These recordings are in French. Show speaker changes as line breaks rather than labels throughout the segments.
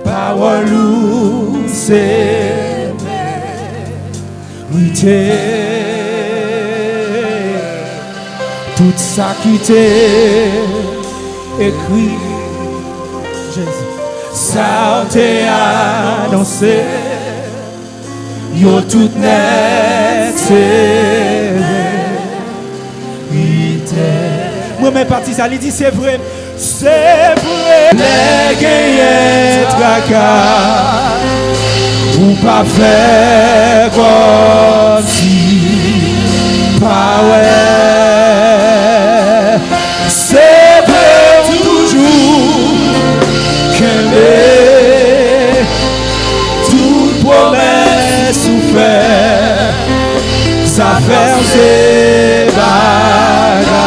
parole ou c'est vérité. Tout ça qui t'est écrit, Jésus, ça t'est annoncé. Yo tout net c'est vérité. Moi-même parti ça, il dit c'est vrai. C'est vrai, les gagnants tracas, ou pas faire comme si, pas ouais. C'est vrai toujours, qu'un toute promesse ou fait, ça fait c'est bagarre.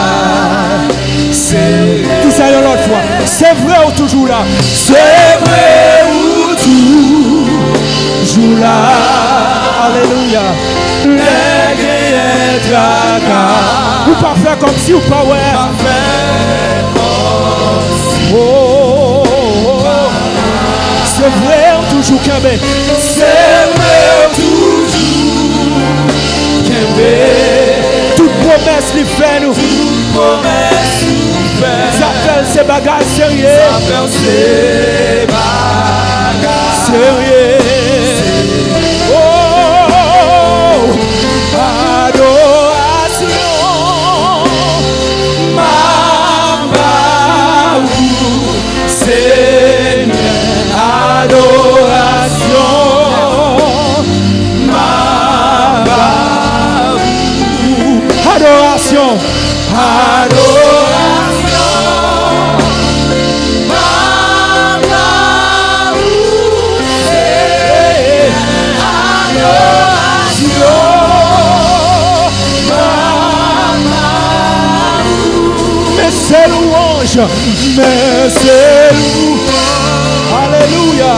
Tout ça l'autre fois. C'est vrai ou toujours là? C'est vrai ou toujours là? Alléluia. Les guerriers tracas. Ou pas faire comme si ou pas ouais. Pas faire comme si. Oh, oh, oh, oh. C'est vrai ou toujours Kembe? C'est vrai ou toujours Kembe. Toute promesse lui fait nous. Toute promesse. Ça fait ces bagages sérieux. Ça fait ces bagages sérieux. Oh, adoration. Mabaou, Seigneur. Adoration. Mabaou. Adoration. Adoration. C'est louange, mais c'est louange. Alléluia.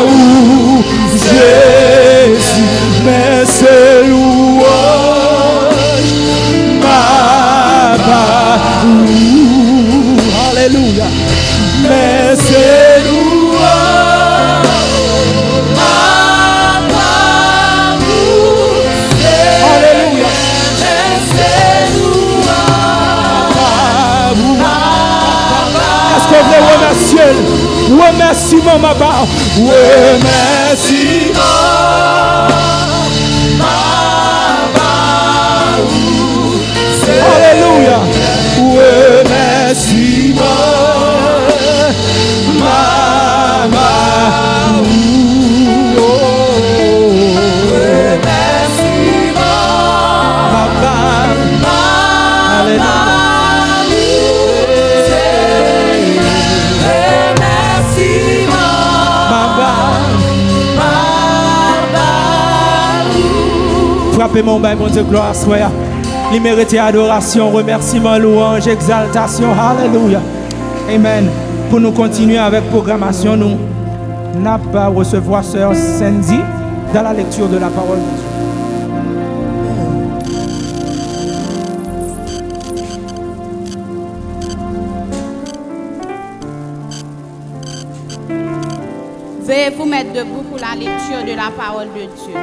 Mabaou, Jésus, mais c'est louange. Mabaou, alléluia, mais c'est louange. Mabaou, alléluia. Est-ce qu'on veut remercier? Remerciement, ma part. Remerciement, ma part. Alléluia. Remerciement, ma part. Remerciement, ma part. Alléluia. Frappez mon bain, mon Dieu, gloire soit. Il mérite adoration, remerciement, louange, exaltation. Alléluia. Amen. Pour nous continuer avec programmation, nous n'avons pas recevoir sœur Sandy dans la lecture de la parole de Dieu.
Veuillez vous mettre debout pour la lecture de la parole de Dieu.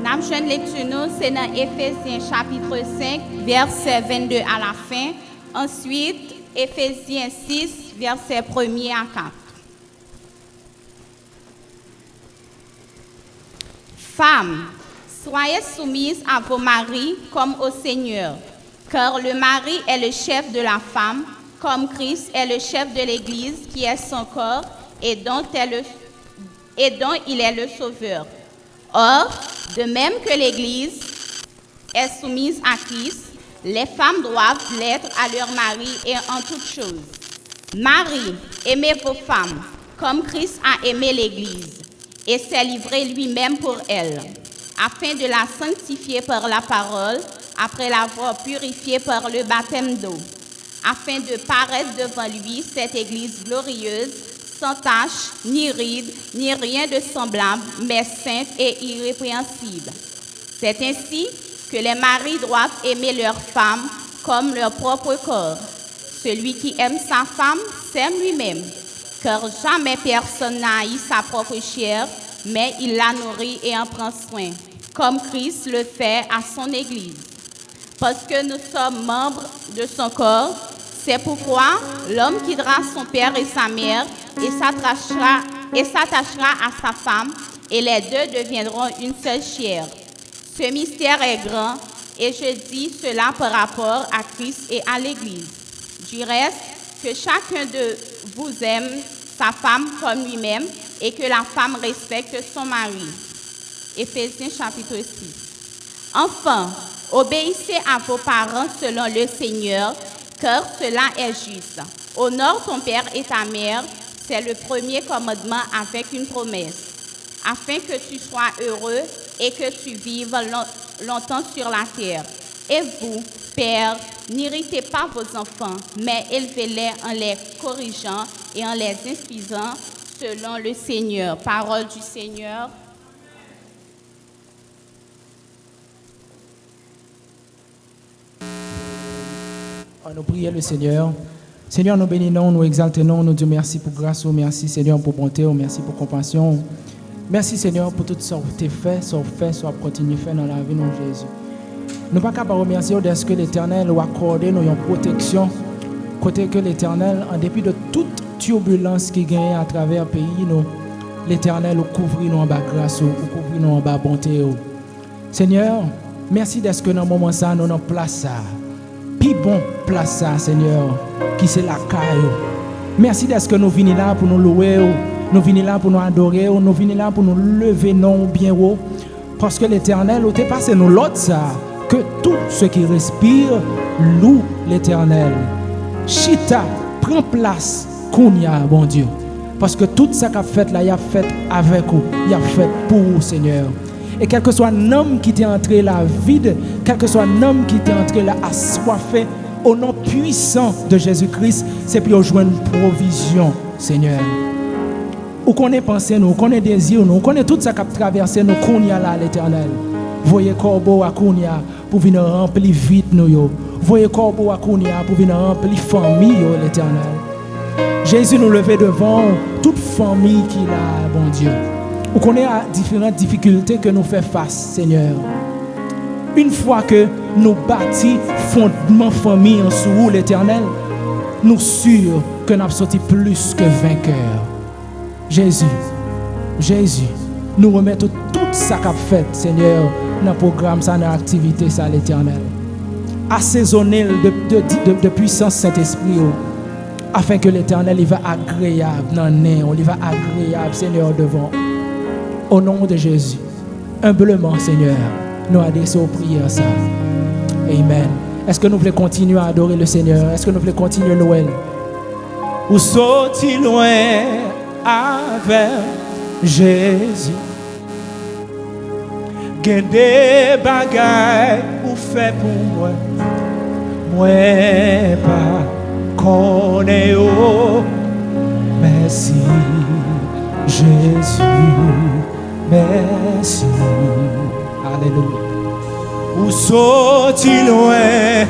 La prochaine lecture, c'est dans Éphésiens chapitre 5, verset 22 à la fin. Ensuite, Éphésiens 6, verset 1er à 4. Femmes, soyez soumises à vos maris comme au Seigneur, car le mari est le chef de la femme, comme Christ est le chef de l'Église, qui est son corps et dont il est le sauveur. Or, de même que l'Église est soumise à Christ, les femmes doivent l'être à leur mari et en toutes choses. Marie, aimez vos femmes, comme Christ a aimé l'Église, et s'est livré lui-même pour elle, afin de la sanctifier par la parole, après l'avoir purifiée par le baptême d'eau, afin de paraître devant lui cette Église glorieuse, sans tache, ni ride, ni rien de semblable, mais sainte et irrépréhensible. C'est ainsi que les maris doivent aimer leurs femmes comme leur propre corps. Celui qui aime sa femme s'aime lui-même, car jamais personne n'a haï sa propre chair, mais il la nourrit et en prend soin, comme Christ le fait à son Église. Parce que nous sommes membres de son corps, c'est pourquoi l'homme quittera son père et sa mère et s'attachera à sa femme, et les deux deviendront une seule chair. Ce mystère est grand, et je dis cela par rapport à Christ et à l'Église. Du reste, que chacun de vous aime sa femme comme lui-même, et que la femme respecte son mari. Éphésiens chapitre 6. Enfin, obéissez à vos parents selon le Seigneur, car cela est juste. Honore ton père et ta mère, c'est le premier commandement avec une promesse, afin que tu sois heureux et que tu vives longtemps sur la terre. Et vous, pères, n'irritez pas vos enfants, mais élevez-les en les corrigeant et en les instruisant selon le Seigneur. Parole du Seigneur.
Nous prions le Seigneur. Seigneur, nous bénissons, nous exaltons, nous disons merci pour grâce, merci Seigneur pour bonté, merci pour compassion. Merci Seigneur pour tout ce que tu as fait, ce que tu continues à faire dans la vie de Jésus. Nous ne pouvons pas remercier de que l'Éternel a accordé nous une protection, côté que l'Éternel, en dépit de toute turbulence qui gagne à travers le pays, l'Éternel couvre nous en bas grâce, couvre nous en bas bonté. Seigneur, merci de ce que dans ce moment ça, nous avons place. Puis bon place ça, Seigneur, qui c'est la caille. Merci de ce que nous venons là pour nous louer, nous venons là pour nous adorer, nous venons là pour nous lever non bien haut, parce que l'Éternel, tu passé nous l'autre ça, que tout ce qui respire loue l'Éternel. Chita, prends place, Kounia, bon Dieu, parce que tout ça qu'a fait là, il a fait avec vous, il a fait pour vous, Seigneur. Et quel que soit l'homme qui t'est entré là vide, quel que soit l'homme qui t'est entré là assoiffé, au nom puissant de Jésus-Christ, c'est pour jouer une provision, Seigneur. Où qu'on ait pensé, nous, qu'on ait désir, nous, qu'on ait tout ça qui a traversé, nous, qu'on y a là, l'Éternel. Voyez corbeau à Kounia pour venir remplir vite nous. Voyez corbeau à Kounia pour venir remplir famille, l'Éternel. Jésus nous levait devant toute famille qu'il a, bon Dieu. Ou qu'on ait différentes difficultés que nous faisons face, Seigneur. Une fois que nous bâtis fondement famille en sous l'Éternel, nous sûrs que nous avons sorti plus que vainqueurs. Jésus, nous remettons tout ça qu'a fait, Seigneur, dans le programme, dans l'activité, ça l'Éternel. Assaisonner de puissance Saint-Esprit, afin que l'Éternel il va agréable dans le nez, il va agréable, Seigneur, devant. Au nom de Jésus, humblement, Seigneur, nous adressons aux prières ça. Amen. Est-ce que nous voulons continuer à adorer le Seigneur? Est-ce que nous voulons continuer Noël? Ou sorti loin avec Jésus? Qu'il des bagailles pour faire pour moi. Moi pas connais merci Jésus. Merci. Alléluia. Ou sorti loin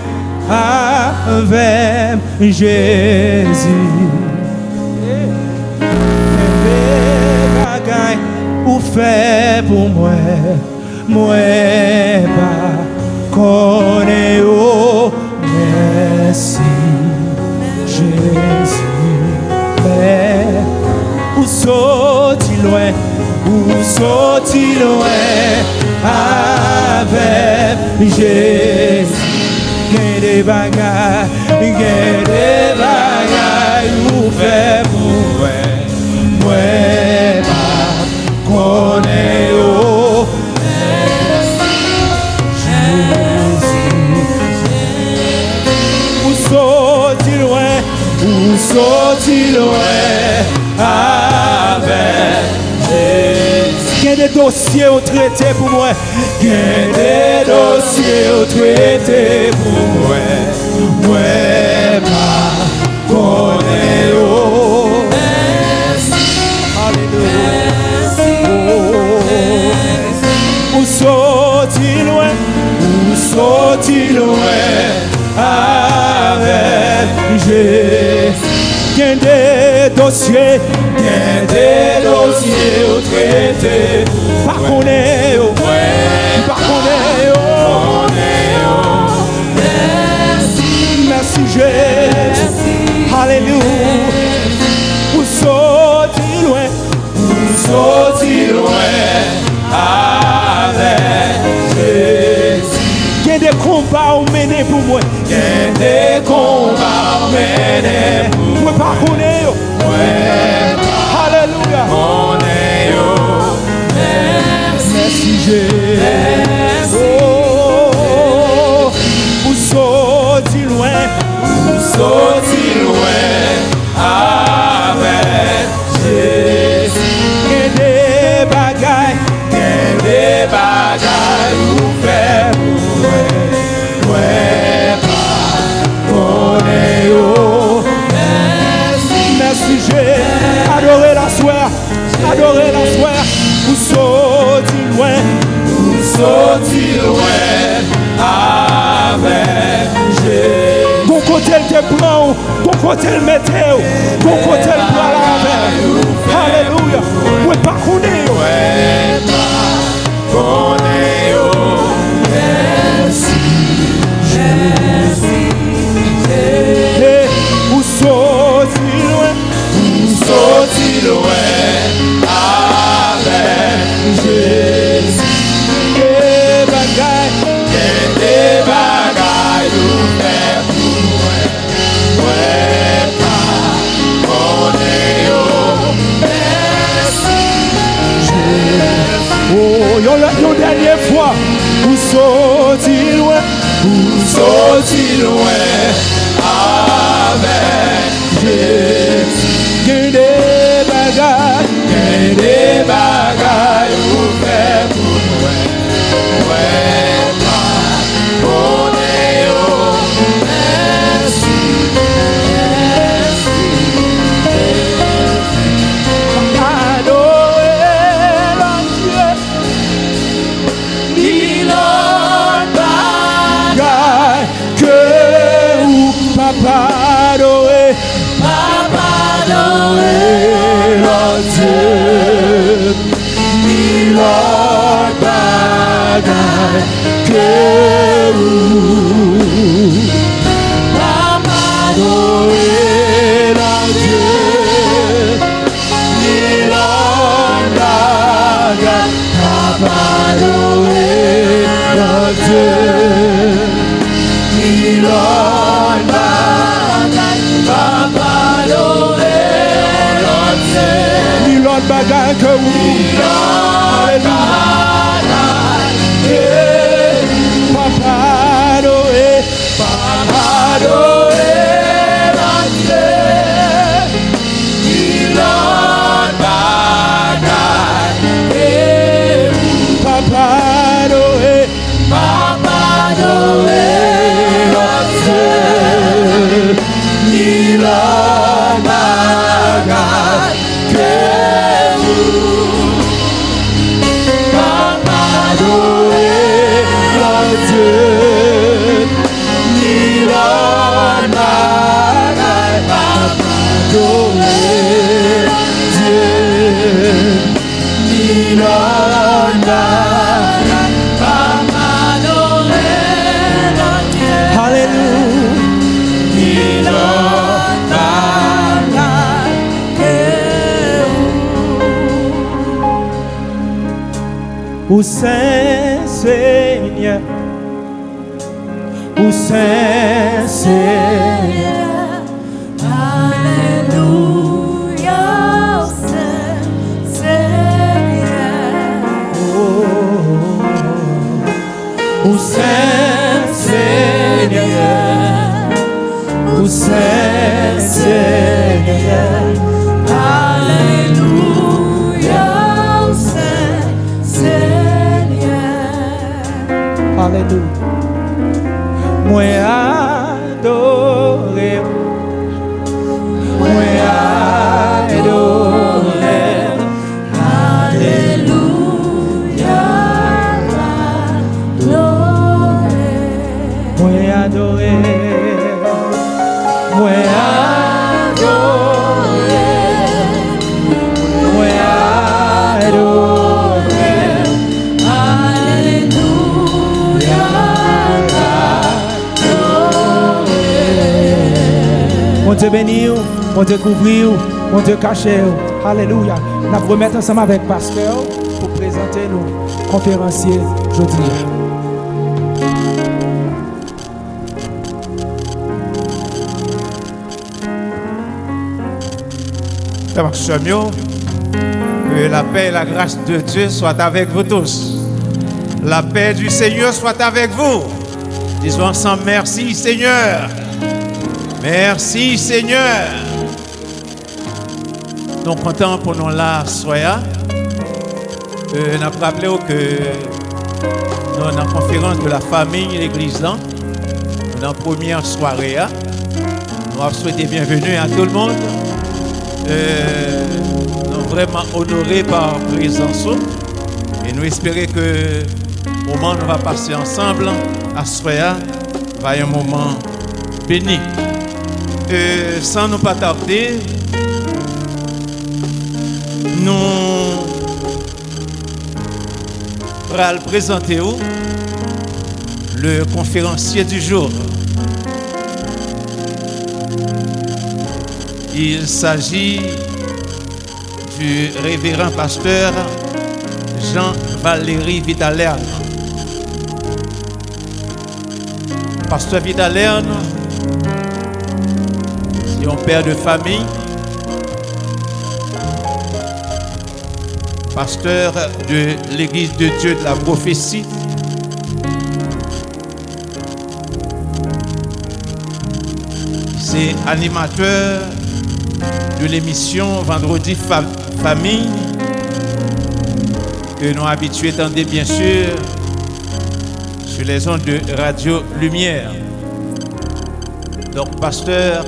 avec Jésus. Des bagailles ou fait pour moi. Moi pas connais merci Jésus. Ou sorti loin. Ou sorti loin avec Jésus. Qu'il des bagailles ou fait pour moi. Moi pas connais Jésus. Ou sorti loin avec qu'il y a des dossiers au traité pour moi. Qu'il y a des dossiers au traité pour moi. Moi, pas connais Alléluia. Ou sorti loin sorti loin avec Jésus. Gain des dossiers au traité. Pas qu'on est au pas qu'on est au. Merci Jésus. Alléluia. Vous sortez loin. Vous sortez loin avec Jésus. Il y a des combats à mener pour moi. Il y a des combats à mener pour moi. Pas qu'on est au. Alléluia. Merci Jésus. Oh, vous sortez loin. Vous sortez loin avec Jésus. Il y a des bagailles vous faire pour merci Jésus. Adorez la soeur. Vous sortez loin avec Jésus. Ton côté le te prend, ton côté le météo, ton côté le prend la veille. Alléluia. Ouais, pas qu'on est. Merci Jésus. Vous sortez loin avec Jésus. Des bagailles nous faire pour pas on est au merci Jésus. Oh, yon dernière fois, vous sortez loin avec Jésus. Des bagailles vous faire pour pas on est au merci. Adorer le Dieu, il a bagaille que vous papa adorer le Dieu, il a bagaille que vous papa adorer le Dieu, il a bagaille papa adorer le Dieu, il a bagaille papa adorer le Dieu, il a bagaille que vous papa adorer le Dieu, il a bagaille papa adorer le Dieu, il a bagaille que vous papa adorer le Dieu, il a bagaille papa adorer le Dieu, il a bagaille papa adorer le Dieu. Alléluia. Il a bagaille que vous. Au Saint-Seigneur, au Saint-Seigneur,
Alléluia, Saint-Seigneur.
au Saint-Seigneur, au Saint-Seigneur,
Alléluia, Saint-Seigneur.
Alléluia. Moi adoré, moi adoré,
Alléluia, la gloire.
Mon Dieu béni, mon Dieu couvrir, mon Dieu caché. Alléluia. Nous allons remettre ensemble avec le pasteur pour présenter nos conférenciers aujourd'hui.
Que la paix et la grâce de Dieu soient avec vous tous. La paix du Seigneur soit avec vous. Disons ensemble merci Seigneur. Merci Seigneur. Nous sommes contents pour nous là, soya. Nous avons rappelé que nous avons la conférence de la famille, l'église là. Nous avons la première soirée. Nous avons souhaité bienvenue à tout le monde. Nous sommes vraiment honorés par la présence. Et nous espérons que le moment où nous va passer ensemble à soya va être un moment béni. Sans nous pas tarder, nous allons présenter le conférencier du jour. Il s'agit du révérend pasteur Jean-Valéry Vitalerne. Pasteur Vitalerne, c'est un père de famille, pasteur de l'Église de Dieu de la prophétie. C'est animateur de l'émission Vendredi Famille que nous habitués d'entendre bien sûr sur les ondes de Radio Lumière. Donc pasteur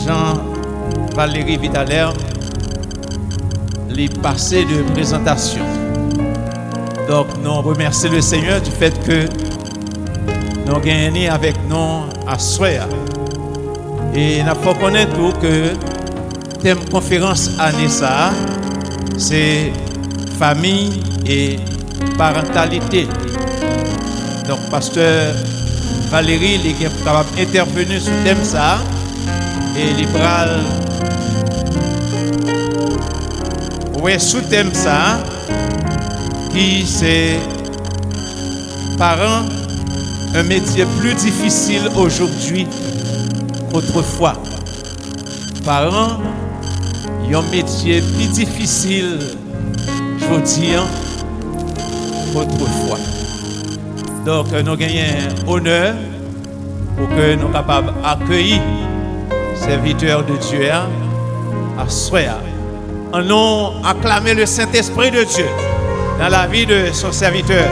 Jean-Valéry Vitalerne, les passés de présentation. Donc nous remercions le Seigneur du fait que nous gagnons avec nous à Soya. Et nous faut connaître que le thème conférence année ça, c'est famille et parentalité. Donc pasteur Valérie il est capable d'intervenir sur le thème ça et libéral. Oui, sous le thème ça, qui c'est parents, un métier plus difficile aujourd'hui qu'autrefois. Parents, il y a un métier plus difficile aujourd'hui qu'autrefois. Donc nous gagnons honneur pour que nous soyons capables d'accueillir serviteurs de Dieu à Soya. En nous acclamer le Saint-Esprit de Dieu dans la vie de son serviteur.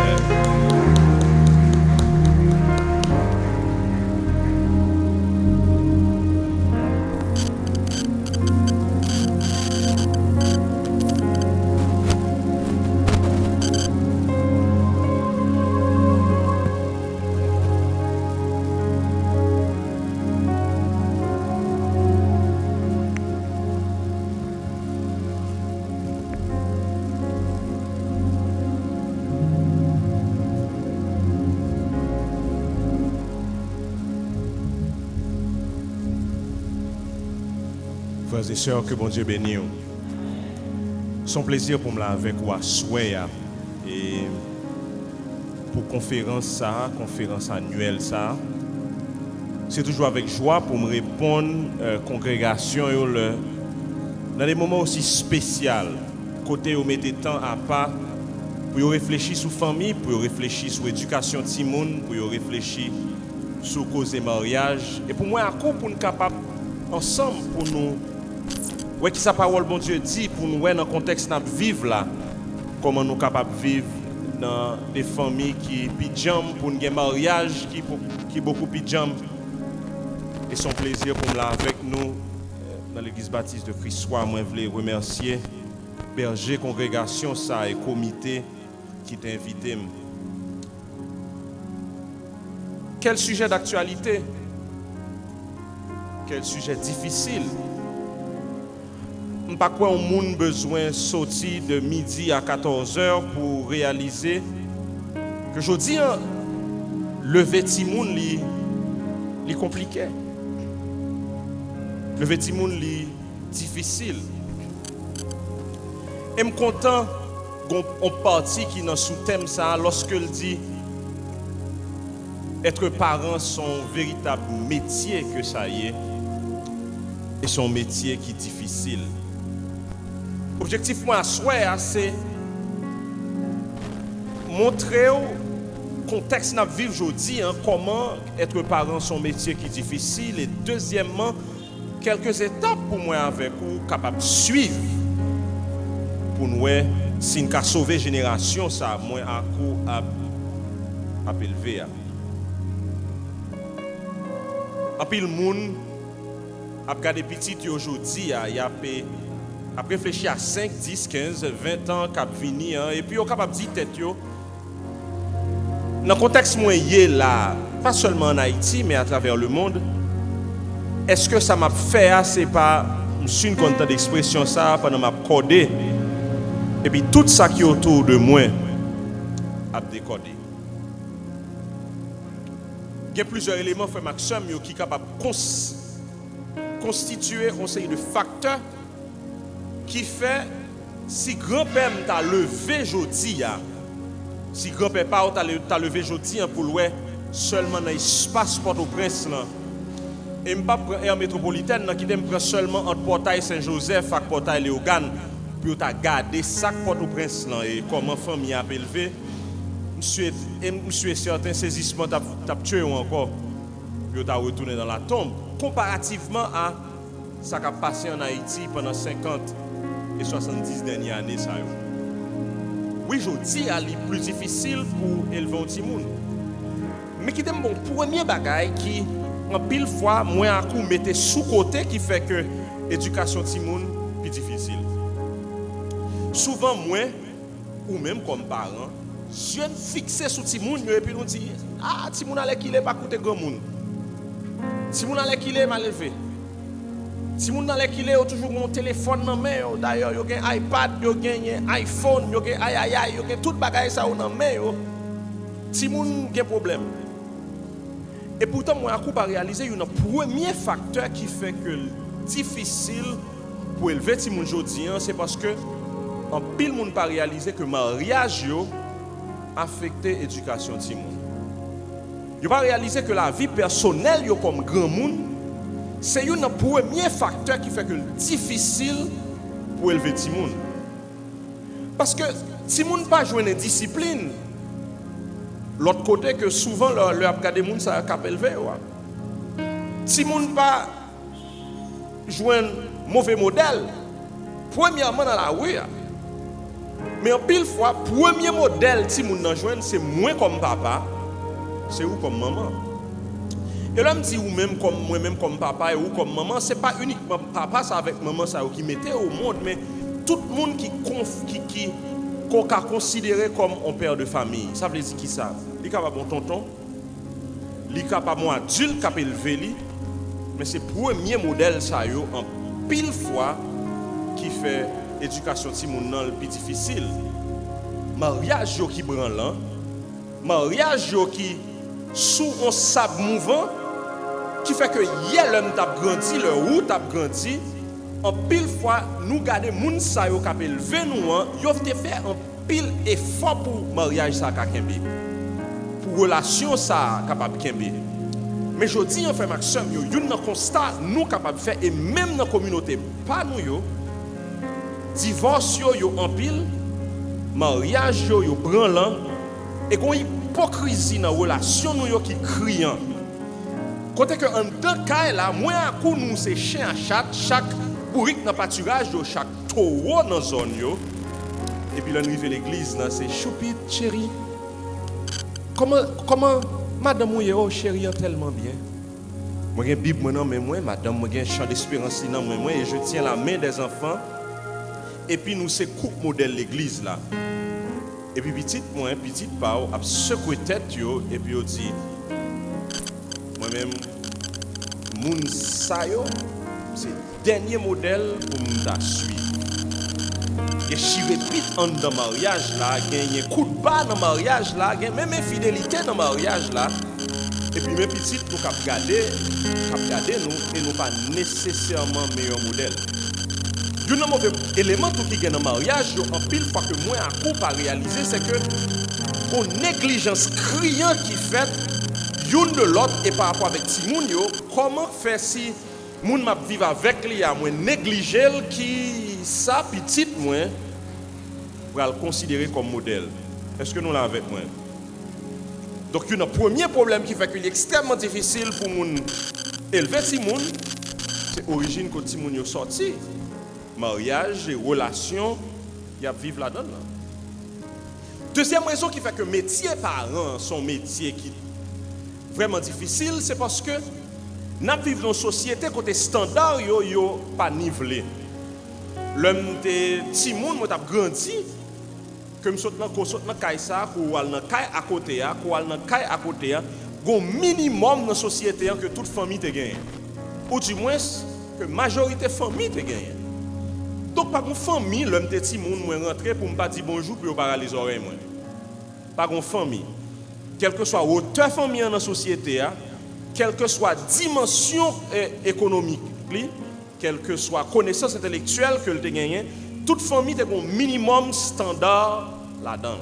Frères et sœurs, que bon Dieu bénisse. C'est un plaisir pour moi avec vous à Soya et pour conférence annuelle ça. C'est toujours avec joie pour me répondre congrégation dans des moments aussi spéciaux. Côté où mettez temps à part pour réfléchir sur famille, pour réfléchir sur éducation de Timoun, pour réfléchir sur cause et mariage et pour moi à coup pour nous capable ensemble pour nous ouais, qui sa parole bon Dieu dit pour nous dans le contexte nous vivre là, comment nous capables de vivre dans des familles qui pidjam pour un mariage qui beaucoup pidjam. Et son plaisir pour là avec nous dans l'église baptiste de Christ soir, moi je voulais remercier berger congrégation ça et comité qui t'a invité. Quel sujet d'actualité? Quel sujet difficile? Pas quoi on monde besoin sortir de midi à 14h pour réaliser que je dis lever Timoun li compliqué. le petit monde li difficile. Et me content qu'on partie qui dans sous thème ça lorsque il dit être parent son véritable métier que ça y est et son métier qui est difficile. Objectif moi à souhait c'est montrer au contexte n'a vivre aujourd'hui comment être parent son métier qui est difficile et deuxièmement quelques étapes pour moi avec vous capable de suivre pour nous si nous sauver génération ça moins à coup à élever. En pile monde a regardé petit aujourd'hui il a réfléchi à 5, 10, 15, 20 ans cap venir et puis on capable dire tête yo dans le contexte moyen là, pas seulement en Haïti mais à travers le monde. Est-ce que ça m'a fait c'est pas je suis content d'expression ça pendant m'a codé et puis tout ça qui est autour de moi a décodé. Il y a plusieurs éléments frère Maxime qui sont capables de constituer un série de facteurs qui fait si grand-père t'a levé aujourd'hui si grand-père pas t'a levé aujourd'hui pour le seulement dans l'espace Port-au-Prince là et me pas prendre air métropolitaine qui t'aime prendre seulement entre portail Saint-Joseph et portail Léogane pour t'a garder sac Port-au-Prince là et comment famille a élevé monsieur certain saisissement t'a tué encore pour t'a retourné dans la tombe comparativement à ça qui a passé en Haïti pendant 50 et 70 dernières années ça. Oui, aujourd'hui, c'est plus difficile pour élever un petit monde. Mais qui est mon premier bagage qui, en pile fois, moi à coup mettait sous côté qui fait que l'éducation petit monde plus difficile. Souvent, moi, ou même comme parent, je fixé sur petit monde et puis nous dit ah, petit monde allait qu'il est pas coûter grand monde. Petit monde allait qu'il est mal élevé. Si vous avez toujours un téléphone dans main, d'ailleurs, vous avez un iPad, vous avez un iPhone, vous avez un tout bagage ça dans main. Si vous avez un problème. Et pourtant, moi, je pas réalisé un premier facteur qui fait que c'est difficile pour élever les gens aujourd'hui, c'est parce que en pile monde pas réalisé que le mariage affecte l'éducation des gens. Vous pas réalisé que la vie personnelle comme grand monde c'est un premier facteur qui fait que c'est difficile pour élever les gens. Parce que si les gens pas jouer une discipline, l'autre côté que souvent leur regarder les gens ça cap élevé. Si les gens pas jouer un mauvais modèle, premièrement dans la rue, mais en pile fois premier modèle si les gens jouent c'est moi comme papa, c'est ou comme maman. Et là, je me dis, ou même comme moi-même, comme papa ou comme maman, ce n'est pas uniquement papa, c'est avec maman ça, qui mettait au monde, mais tout le monde qu'on a considéré comme un père de famille. Ça veut dire qui ça? Il est capable de tonton, il est capable de adulte, qui élevé, mais c'est le premier modèle ça, en pile fois, qui fait l'éducation de mon le plus difficile. Mariage qui branlant, mariage qui sous un sable mouvant, qui fait que hier l'homme t'a grandi, le route t'a grandi, en pile fois nous garder moun sa yo k'ap élevé nous yo te fait un pile effort pour mariage ça ka kembe. Pour relation ça capable kembe. Mais jodi en fait Maxime yo yon constat nous capable faire et même dans communauté pas nous yo divorce yo en pile, mariage yo branlant et gon hypocrisie dans relation nous yo qui criant. Côté que en deux cas là, moi à coup nous c'est chien à chat, chaque bourrique dans pâturage yo, chaque taureau dans zone yo. Et puis là nous arrive l'église là, c'est choupit chérie. Comment madame ou yo chérie tellement bien. Moi j'ai Bible maintenant mais moi madame moi j'ai chant d'espérance dans moi et je tiens la main des enfants. Et puis nous c'est coupe modèle l'église là. Et puis petite part a secoué tête yo et puis on dit moi-même moun sa yo c'est dernier modèle pour m'ta suivre. Et si répète en dans mariage là, gagner coup de bas dans mariage là, même infidélité dans mariage là, Et puis, mes petites, nous cap garder nous et nous pas nécessairement meilleur modèle. Un mauvais élément qui est dans le mariage, en pile fois que moi, à coup, pas réaliser, c'est que une négligence criante qui fait une de l'autre et par rapport avec Timoun, comment faire si moun m'a vivre avec lui, à moi négliger qui ça petite moi pour le considérer comme modèle. Est-ce que nous l'avons avec moi? Donc, un premier problème qui fait qu'il est extrêmement difficile pour moun élever Timoun, c'est l'origine que Timoun est sorti. Mariage et relations, il y a vivre là-dedans. Deuxième raison qui fait que métier parent, son métier qui est vraiment difficile, c'est parce que nous vivons dans une société côté standard, yo pas nivelé. L'homme de Timoun, moi, t'as grandi, que je saute dans le caïsa, ou dans le caï à côté, ou dans le caï à côté, un minimum dans la société que toute famille te gagne. Ou du moins, que la majorité de la famille te gagne. Donc, par une famille, l'homme de Timoun, moi, rentré pour ne pas dire bonjour, puis pas les oreilles. Par une famille, quelle que soit hauteur famille dans la société, quelle que soit dimension économique, quelle que soit connaissance intellectuelle que tu as gagnée, toute famille a un minimum standard là-dedans.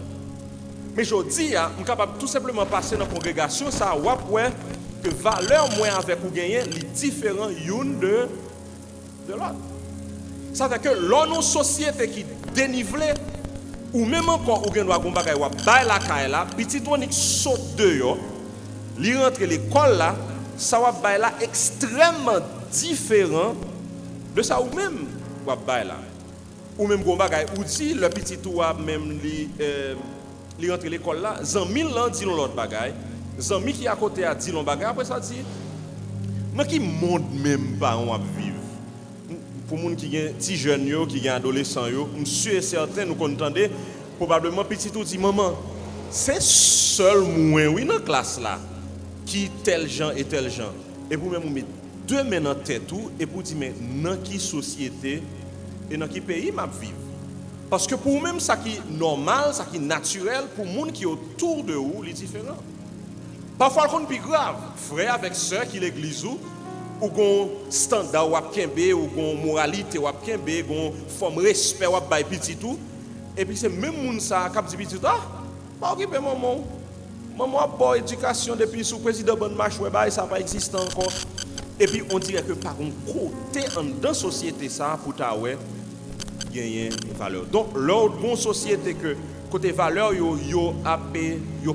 Mais je dis, je suis capable tout simplement passer dans la congrégation, ça ouais que valeur moins avec ou gagner les différents une de l'autre. Ça veut dire que l'on société qui dénivelée ou même encore ou doit gon bagay ou bail la caille là, petit on saute dehors, li rentre l'école là, ça va bail là extrêmement différent de ça ou même ou bail là. Ou même gon bagay ou dit le petit ou même li rentre l'école là, zanmi lan dit l'autre bagay, zanmi qui à côté a dit l'autre bagay, après ça dit mais qui monde même pas on va vivre. Pour les gens qui sont petits jeunes, qui sont adolescents, je suis sûr et certain, nous entendons probablement petit tout dit maman, c'est seul moi oui dans la classe là qui tel gens et tel gens. Et pour même vous mettre deux mains dans la tête et pour dire mais dans quelle société et dans quel pays m'a vivre. Parce que pour même ça qui est normal, ça qui est naturel pour les gens qui sont autour de vous, c'est différent. Parfois le plus grave, frère avec sœur qui l'église ou gon standard wap kembe ou gon moralité wap kembe gon forme respect wap bay petit tout et puis c'est même moun ça k'ap di petit pas occuper maman a bon éducation depuis sous président bonne marche ouais bay ça pas existe encore et puis on dirait que par un côté en dans société ça pour ta ouais gagner valeur donc l'autre bon société que côté valeur yo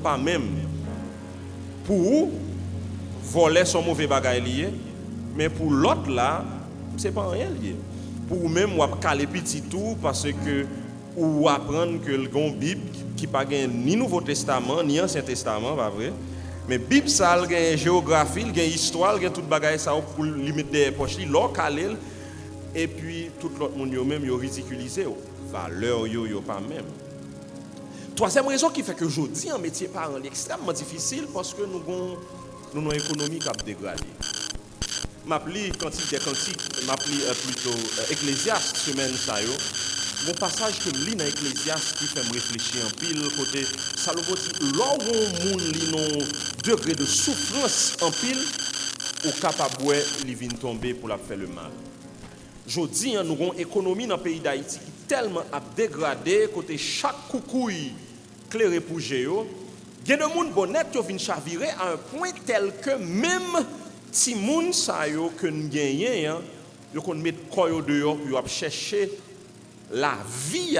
pas même pour voler son mauvais bagay lié. Mais pour l'autre là, c'est pas rien lié. Pour même ou caler petit tout parce que ou apprendre que le Bible qui pas ni Nouveau Testament ni Ancien Testament, pas vrai. Mais Bible ça a géographie, il y a histoire, il y a tout bagaille ça pour limite des poches, l'or caler et puis tout l'autre monde yo même yo ridiculiser valeur yo pas même. Troisième raison qui fait que aujourd'hui un métier parent est extrêmement difficile parce que nous avons une économie qui a dégradé. M'appli quantité m'appli plutôt Ecclésiaste semaine ça yo mon passage que lis dans Ecclésiaste qui fait me réfléchir en pile côté Salomon dit là où moun li non degré de souffrance en pile ou capable li vinn tomber pour la faire le mal. Jodi nous avons économie dans le pays d'Haïti qui tellement a dégradé côté chaque coucouille clairé pour géo il y a des moun bonnet qui vinn chavirer à un point tel que même si moun sa yo que nous gagnons, yo qu'on met koyo dehors pour chercher la vie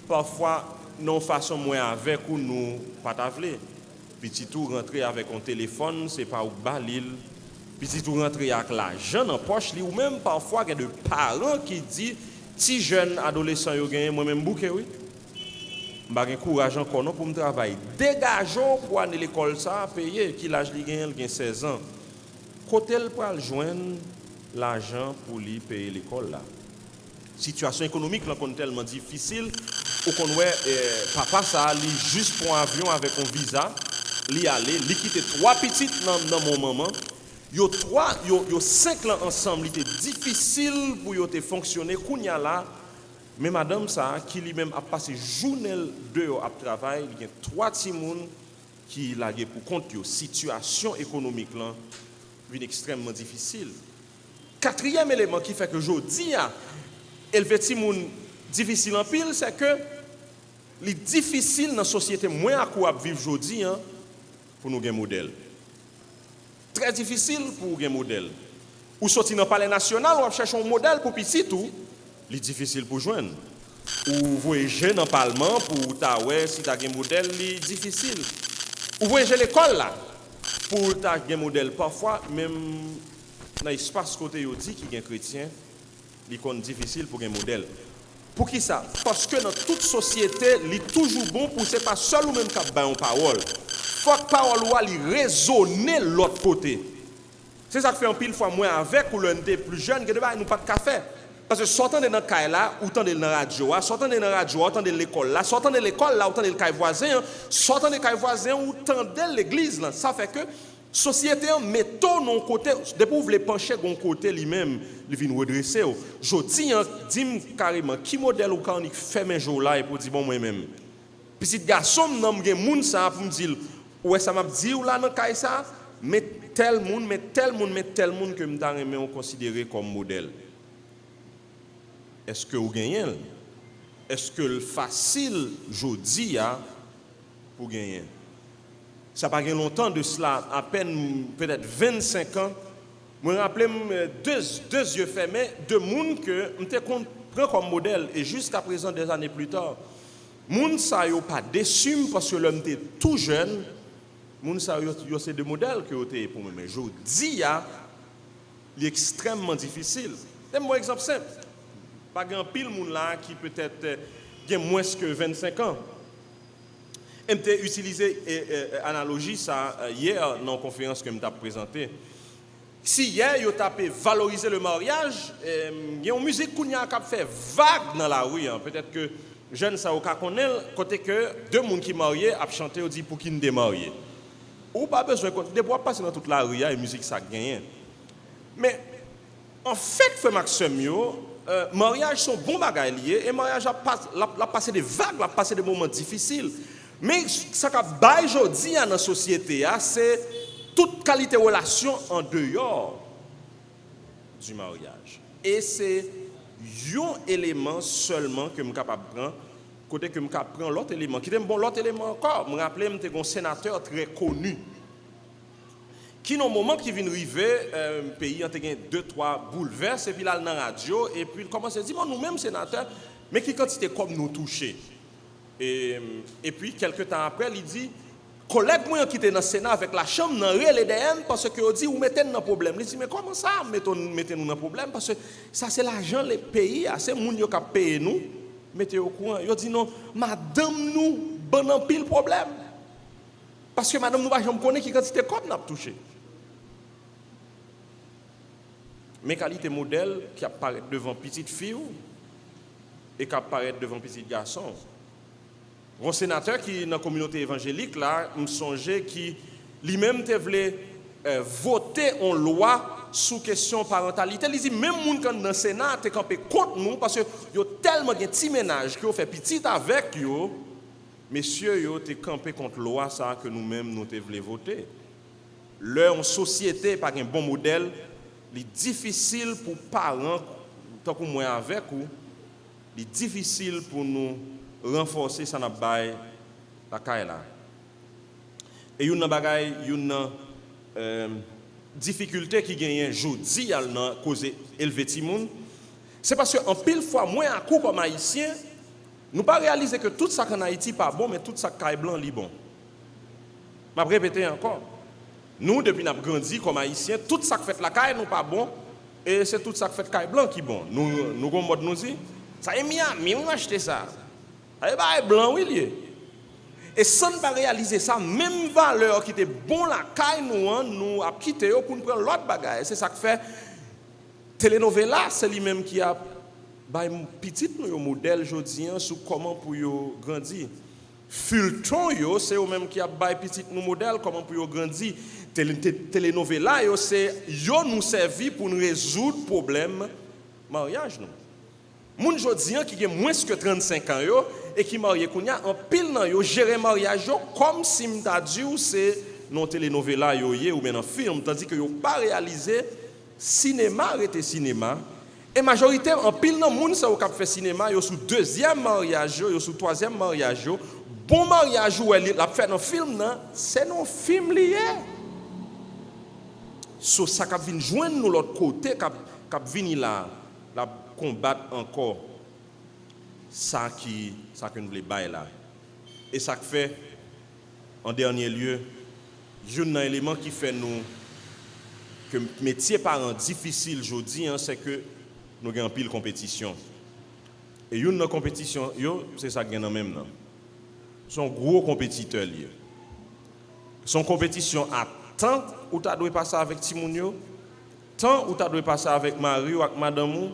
parfois non façon moins avec ou nous pas t'avler. Petit tout rentrer avec un téléphone, c'est pas ou balil. Petit tout rentrer avec l'argent dans poche li ou même parfois il y a des parents qui disent si jeune adolescent yo gagne moi même bouquet oui. M'pa gen courage encore non pour me travailler. Dégageons pour aller l'école ça payer qui l'âge li gagne, il gagne 16 ans. Côté elle pour joindre l'argent pour lui payer l'école là. Situation économique là qu'on tellement difficile ou qu'on papa ça ali juste pour un avion avec un visa, li aller, li quitter trois petites dans mon maman. Yo 5 ans ensemble, il était difficile pour yo te fonctionner kounya là. Mais madame ça qui lui-même a passé journée dehors à travail, il y a 3 petits moun qui l'a pour compte yo situation économique là est extrêmement difficile. Quatrième élément qui fait que jodi a élever ti moun difficile en pile, c'est que les difficile dans la société moins à quoi vivre jodi pour nous un modèle. Très difficile pour un modèle. Ou sortir dans le palais national, ou chercher un modèle pour petit tout, c'est difficile pour joindre. Ou voyager dans le parlement pour ta si tu as un modèle, c'est difficile. Ou voyager l'école là pour ta un modèle parfois même dans l'espace côté yo dit qui est chrétien, c'est difficile pour un modèle. Pour qui ça? Parce que dans toute société, il est toujours bon pour c'est pas seul ou même qui a une parole. Faut que parole ou li résonner l'autre côté. C'est ça que fait un pile fois moins avec ou l'un des plus jeunes que nous pas de café. Parce que sortant de notre caille là, ou tant de la radio, sortant de la radio, autant de l'école là, sortant de l'école là, autant de le caille voisin, sortant de caille voisin, ou tant de l'église là. Ça fait que société mettons non côté depuis vous les pencher gon côté lui-même il vient redresser je dis carrément qui modèle ou quand il fait mes jours là et pour dire bon moi même petit garçon nan gen moun ça pour me dire ouais ça m'a dit ou là dans caille ça mais tel monde que m'ta remet on considérer comme modèle. Est-ce que vous gagnez? Est-ce que le facile jodi a pour gagner? Ça n'a pas longtemps de cela, à peine peut-être 25 ans, je me rappelle deux yeux fermés, deux personnes que je prends comme modèle, et jusqu'à présent, des années plus tard, les gens ne sont pas déçus parce que l'homme était tout jeune, les gens c'est des modèles que vous pour moi. Mais je dis, il est extrêmement difficile. Donne-moi un exemple simple. Pas grand pile de monde là qui peut-être a moins que 25 ans. J'ai utilisé l'analogie ça hier dans la conférence que je t'ai présentée. Si hier, vous tapez valoriser le mariage, il y a une musique qui a fait vague dans la rue. Peut-être que jeunes ça connaît côté que deux personnes qui sont mariés ont chanté ou dit pour qui ne démarier. Ou pas besoin de passer dans toute la rue et musique ça gagne. Mais en fait, frère Maxime, mariage sont bons bagages liés et mariage a passé des vagues, a passé des moments difficiles. Mais ce qu'on a aujourd'hui dans la société, c'est toute qualité de relation en dehors du mariage. Et c'est un élément seulement que je suis capable de prendre, côté que je suis capable de prendre l'autre élément. Qui est bon l'autre élément encore. Je me rappelle que j'étais un sénateur très connu. Qui, dans le moment qui vient arriver, le pays a eu 2-3 bouleverses, et puis là, dans la radio, et puis il commence à dire, bon, nous-mêmes, sénateurs, mais qui quantité comme nous toucher. Et puis, quelques temps après, il dit, collègue moi qui était dans le Sénat avec la chambre, dans l'EDN, parce que dit, vous mettez dans un problème. Il dit, mais comment ça, mettez-nous dans un problème? Parce que ça, c'est l'argent des pays, c'est les gens qui payent nous, mettez au courant. Il dit, non, madame, nous, bon, en pile problème. Parce que madame, nous, je ne connais qui quantité comme nous touché. Mes qualités modèles qui apparaissent devant petite fille et qui apparaissent devant petit garçon. Un sénateur qui dans la communauté évangélique là, me songeait qui lui-même voulait voter en loi sous question parentalité. Il dit même moun quand dans le Sénat te campé contre nous parce que yo tellement de petits ménages qui ont fait petit avec yo, messieurs yo te campé contre loi ça que nous-mêmes nous te voulons voter. Leur en société par un bon modèle, c'est difficile pour parents tant que moi avec ou, c'est difficile pour nous renforcer ça n'a bail la caille là. Et une bagaille une difficulté qui gagne jodi al nan cause élever ti moun, c'est parce que en pile fois moins à coup comme haïtien, nous pas réaliser que tout ça qu'en Haïti pas bon mais tout ça caille blanc li bon. M'a répéter encore. Nous depuis n'a grandi comme haïtien, tout ça que fait la caille nous pas bon et c'est tout ça que fait caille blanc qui bon. Nous gon mode nous dit ça est Miami, on acheter ça. Eh ben, blanc, oui, et sans ne pas réaliser ça, même valeur qui était bon la caille, nous avons quitté pour nous prendre l'autre bagaille. C'est ça que fait. Telenovela, c'est lui-même qui a petit modèle aujourd'hui sur comment pour grandir. Fulton, c'est eux-mêmes qui a petit modèle comment pour grandir. Telenovela, c'est eux nous servi pour nous résoudre le problème mariage. Moun jodian qui a moins que 35 ans, et qui marié kounya en pile nan yo gérer mariage yo comme si m'ta dit ou c'est non telenovela yo ou bien un film tandis que yo pas réalisé cinéma arrêté cinéma et majorité en pile nan moun ça ou k'ap fait cinéma yo sous deuxième mariage yo sous troisième mariage yo bon mariage ou elle l'a fait dans film nan c'est non film lié so ça k'ap vinn joindre nous l'autre côté k'ap vinn la combattre encore ça que nous voulons bailler là et ça fait en dernier lieu un élément qui fait nous que métier parent difficile aujourd'hui c'est que nous avons pile compétition et une compétition c'est ça qui est même là son gros compétiteur lié son compétition à temps où tu dois passer avec Timounio temps où tu dois passer avec Marie ou avec madame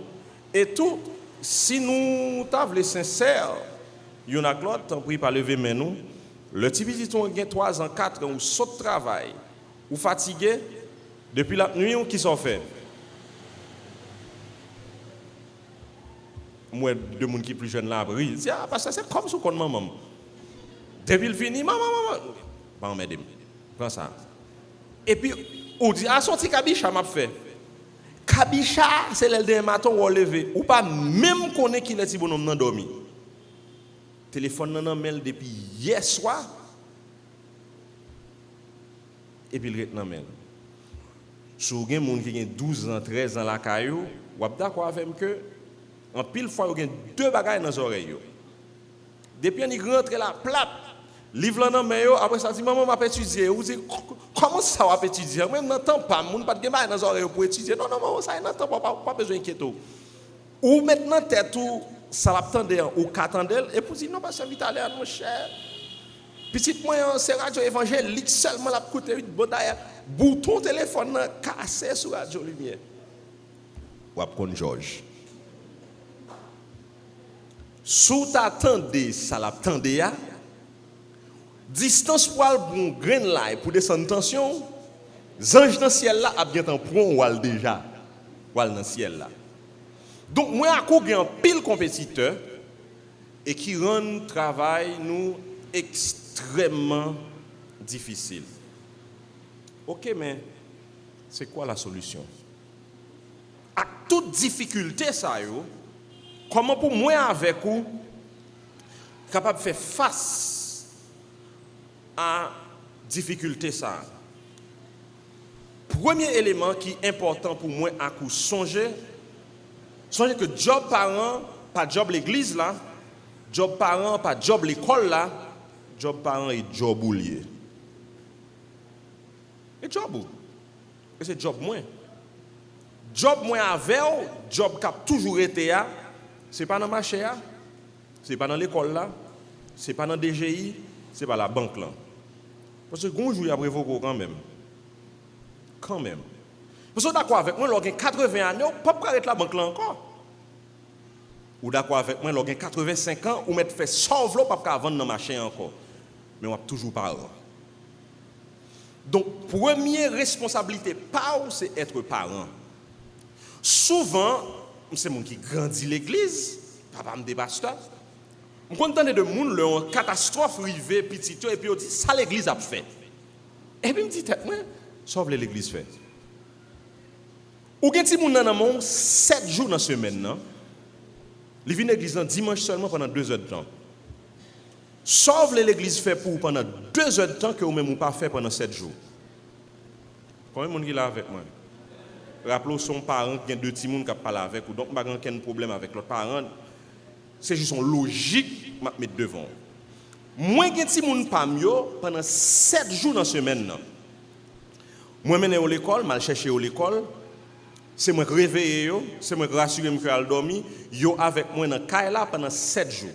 et tout si nous t'avons sincères il y en a l'autre t'en prie pas lever mais nous le petit petit on gagne 3 ans 4 ans ou saute travail ou fatigué depuis la nuit qui s'en fait moi deux monde qui plus jeune là oui dit ah parce que c'est comme sous compte maman depuis le fini maman pas m'aider prends ça et puis on dit ah sorti kabicha m'a fait kabicha c'est le matin ou lever ou pas même connaît qui est petit bonhomme nan dormi téléphone nan mail depuis hier soir et puis le nan mail sou gen moun qui gen 12 ans 13 ans la caillou ou d'accord avec que en pile fois il y a deux bagages dans les oreilles. Depuis qu'on rentre la plate, livre dans main après ça dit maman m'a étudier. Ou dit comment ça va étudier? Même dans temps pas, moun pas de dans les oreilles pour étudier. Non maman ça dans temps pas besoin d'inquiéter. Ou maintenant tête ou ça l'attendre ou qu'attendre et pour dire non pas ça vite aller mon cher. Petite moi c'est radio évangélique seulement la coûter bon d'ailleurs bouton téléphone cassé sur radio lumière. Ou apprendre Georges. Sous t'attendez, ça l'attendez ya. Distance pour le bon grain là pour descendre tension. Ange dans le ciel là a bien temps prend ou al déjà. Ou al dans le ciel là. Donc moi à cause un pile compétiteur et qui rend le travail nous extrêmement difficile. OK mais c'est quoi la solution? À toute difficulté ça yo comment pour moi avec vous capable de faire face à difficulté ça? Premier élément qui est important pour moi à coup songez que job parent pas job l'église là, job parent pas job l'école là, job parent et job lié. Et job ou? Et c'est job moins. Job moins avec job qui a toujours été là. Ce n'est pas dans le marché, ce n'est pas dans l'école, ce n'est pas dans le DGI, ce n'est pas la banque. Là. Parce que bonjour, il y a prévoqué quand même. Quand même. Parce que d'accord avec moi, il y a 80 ans, on ne peut pas arrêter la banque là encore. Ou d'accord avec moi, il y a 85 ans, on met fait sauve pour pas vendre dans le marché encore. Mais on n'a toujours pas. Donc, première responsabilité, c'est être parent. Souvent, c'est mon qui grandit l'église, papa me pasteur. On content de monde le catastrophe arrivée petit et puis on dit ça l'église a fait. Et puis me dit moi sauve l'église fait. Ou gen ti moun nan mon 7 jours dans semaine nan. Li vinn l'église dimanche seulement pendant 2 heures de temps. Sauve l'église fait pour pendant 2 heures de temps que ou même ou pas fait pendant 7 jours. Combien monde qui là avec moi? Rappelons son parent qui a 2 petits moun qui parlent avec ou donc pas aucun problème avec l'autre parent. C'est juste une logique m'a mettre devant. Moi gen ti moun pa myo pendant 7 jours dans semaine nan. Moi mené à l'école, mal chercher à l'école. C'est moi réveiller yo, c'est moi rassurer me faire dormir, yo avec moi dans caille là pendant 7 jours.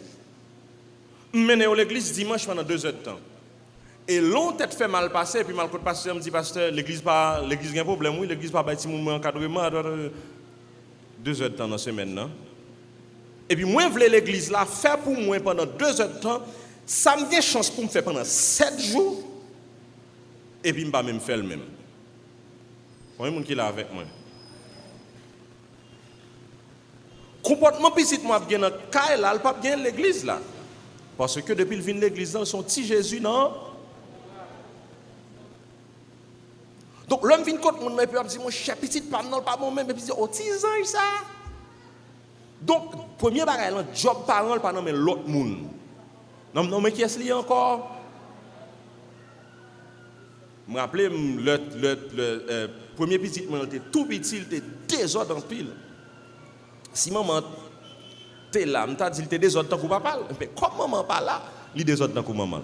Mené à l'église dimanche pendant 2 heures de temps. Et l'on tête fait mal passer et puis mal côté pasteur me dit pasteur l'église a un problème oui l'église pas bâti mon encadrement 2 heures de temps dans semaine là. Et puis moi voulais l'église là faire pour moi pendant 2 heures de temps, ça me donne chance pour me faire pendant 7 jours et puis me même faire le même. Combien de monde qui là avec moi? Comportement petit moi bien dans caille là, pas bien l'église là. Parce que depuis le vin de l'église, dans son petit Jésus, non? Donc, l'homme vient contre mon mais puis il dit, mon cher petit, pas bon, même, et puis il dit, oh, 10 ans, ça. Donc, premier bagage, le job parent, pas non, mais l'autre monde. Non, mais qui est-ce lié encore? Je me rappelle, le premier petit, il était tout petit, il était désordre en pile. Si maman était là, je dit, il était désordre tant que papa. Mais comme maman pas là, il est désordre tant que maman.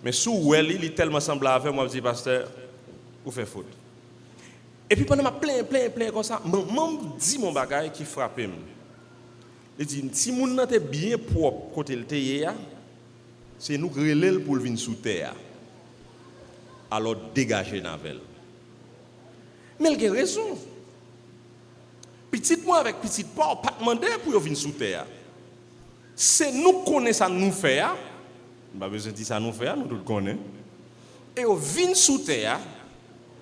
Mais sous elle, il est tellement semblable avec moi, je dis, pasteur, vous faites faute. Et puis pendant plein comme ça, maman dit mon bagage qui frappe. Il dit, si mon nan était bien propre côté le terre, c'est nous grêler pour venir sous terre. Alors dégager navel. Mais il a raison. Petit moi avec petit pas demander pour venir sous terre. C'est nous connaissons ça nous faire. Pas besoin de dire ça nous faire, nous tout le connaissons. Et on vient sous terre.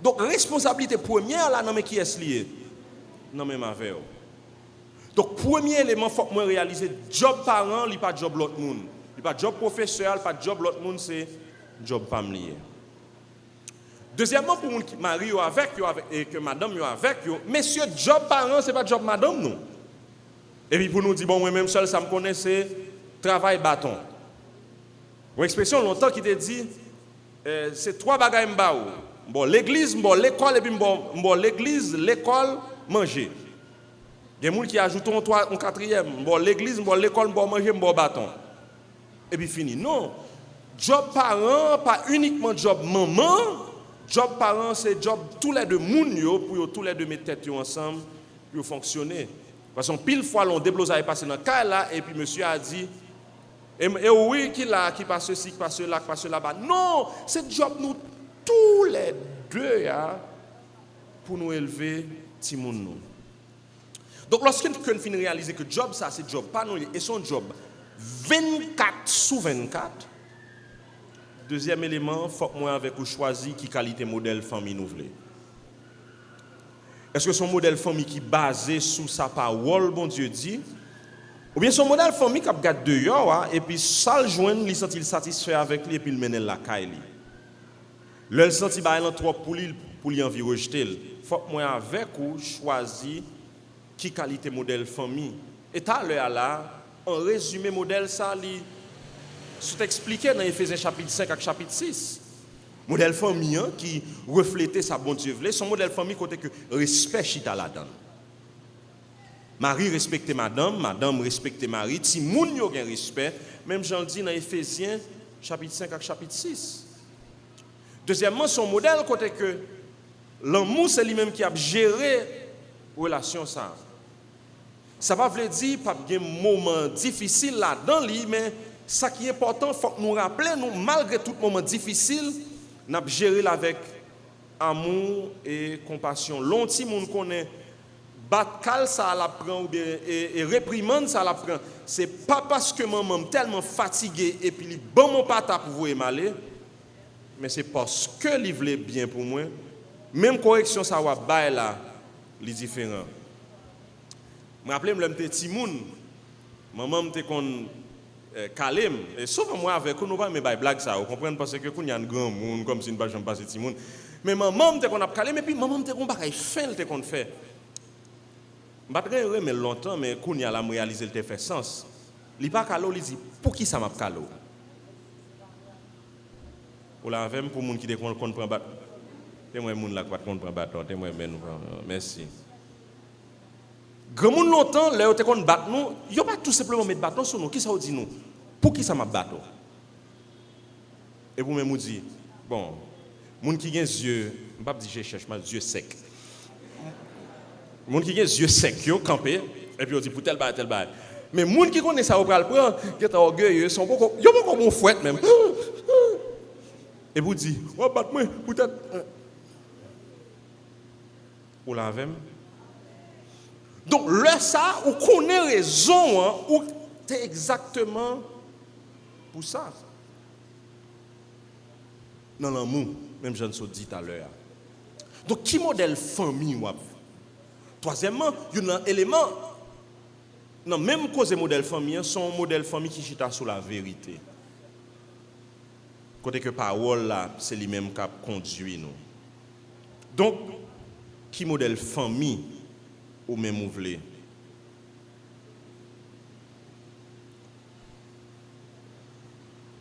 Donc responsabilité première là non mais qui est lié? Non mais ma veille. Donc premier élément faut que moi réaliser job parent, il pas job l'autre monde. Il pas job professeur, pas job l'autre monde, c'est job familier. Deuxièmement pour moun qui mari yo avec et que madame yo avec yo, messieurs job parent c'est pas job madame non. Et puis pour nous dire bon moi même seul ça me connaît c'est travail bâton. Une expression longtemps qui te dit c'est trois bagages m'ba ou. Bon l'église, bon l'école et puis bon l'église, l'école, manger. Il y a des gens qui ajoutent un quatrième. Bon l'église, bon l'école, bon manger, bon bâton. Et puis fini. Non. Job parent, pas uniquement job maman. Job parent, c'est job tous les deux moun yo pour tous les deux mettre tête ensemble pour fonctionner. Parce que pile fois l'on déblose à passer dans le cas là et puis monsieur a dit et oui qui là qui passe ceci, qui passe là, qui passe là-bas. Non, c'est job nous tous les deux ya, pour nous élever ti moun nous. Donc lorsqu'on finit de réaliser que job ça c'est job pas nous et son job 24/24. Deuxième élément, faut que moi avec vous choisir qui qualité modèle famille nous voulons. Est-ce que son modèle famille qui basé sur sa parole bon Dieu dit ou bien son modèle famille qui regarde dehors et puis ça le joindre, il senti satisfait avec lui et puis il mène la caille. Le senti ba il trop pour lui envie rejeter. Faut que moi avec vous choisir qui qualité modèle famille. Et à l'heure là, en résumé modèle ça li c'est expliqué dans Éphésiens chapitre 5 et chapitre 6. Modèle famille qui reflétait sa bon Dieu voulait, son modèle famille côté que respect chita la donne. Marie respectait madame, madame respectait Marie, ti moun yo gen respect, même Jean dit dans Éphésiens chapitre 5 et chapitre 6. Deuxièmement, son modèle côté que l'amour c'est lui-même qui a géré relation ça. Ça va veut dire pas bien moment difficile là-dedans lui mais ça qui est important faut que nous rappeler nous malgré tout moment difficile n'a géré avec amour et compassion. L'onti moun connaît batkal ça la prend ou bien et réprimande ça la prend. C'est pas parce que maman tellement fatigué et puis il bon mon pata pour vous malé mais c'est parce que il voulait bien pour moi. Même correction ça va bail là, li différent. Je me rappelle me petit moun maman me kon calme et souvent moi avec nous pas mais blague ça vous comprenez parce que y a un grand monde comme si une pas jamais passer petit monde mais maman me qu'on a calme et puis maman me qu'on bagay fin te qu'on fait pas très heureux mais longtemps mais qu'on y a la réaliser le fait sens li pas calo li dit pour qui ça m'a calo ou la même pour monde qui te comprend bâton témoin monde là quoi comprend bâton témoin ben nous merci grand monde longtemps là te kon bat nous yo pas tout simplement mettre bâton sur nous qui ça dit nous pour qui ça m'a bâton et vous même vous dit bon monde qui gen yeux pas dire je cherche mal yeux sec monde qui gen yeux sec yo campé et puis on dit pour tel bail mais monde qui connaît ça au pral prend qui est orgueilleux sont beaucoup yo pas comme on fouette même et vous dit oh bat moi peut-être ou la même. Donc, là, ça, on connaît raison, hein, ou c'est exactement pour ça. Dans l'amour, même je ne sais dit tout à l'heure. Donc, qui modèle famille, ou? Troisièmement, il y a un élément, non, même cause modèle famille, son modèle famille qui chita sur la vérité. Côté que parole là, c'est lui-même qui conduit nous. Donc, qui modèle famille ou même vous voulez?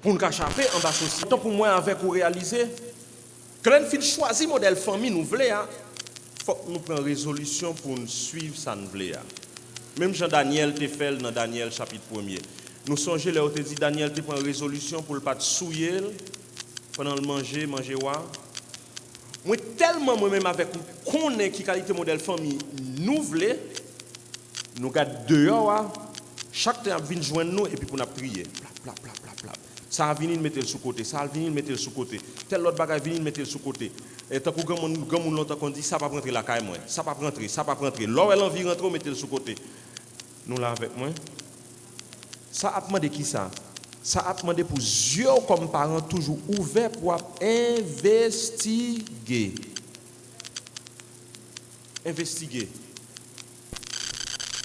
Pour nous échapper en bas société, pour moi avec vous réaliser, quand nous choisir modèle famille nous voulons, il faut que nous prenions résolution pour nous suivre ça nous voulons. Même Jean-Daniel te fait dans Daniel chapitre 1er. Nous songeons là où te dit Daniel te prend résolution pour ne pas te souiller pendant le manger wa. Moi tellement moi-même avec vous connais qui qualité modèle famille nous voulons, nous garde dehors, chaque temps vient joindre nous et puis pour nous prier. Bla bla bla bla. Ça va venir mettre le sous côté, ça va venir mettre le sous côté. Tel autre bagage venir mettre le sous côté. Et tant que grand monde longtemps qu'on dit ça va rentrer la caille moi, ça va rentrer, ça va rentrer. Là elle envie rentrer mettre le sous côté. Nous là avec moi. Ça a demandé qui ça? Ça a demandé pour yeux comme parents toujours ouverts pour investiguer. Investiguer.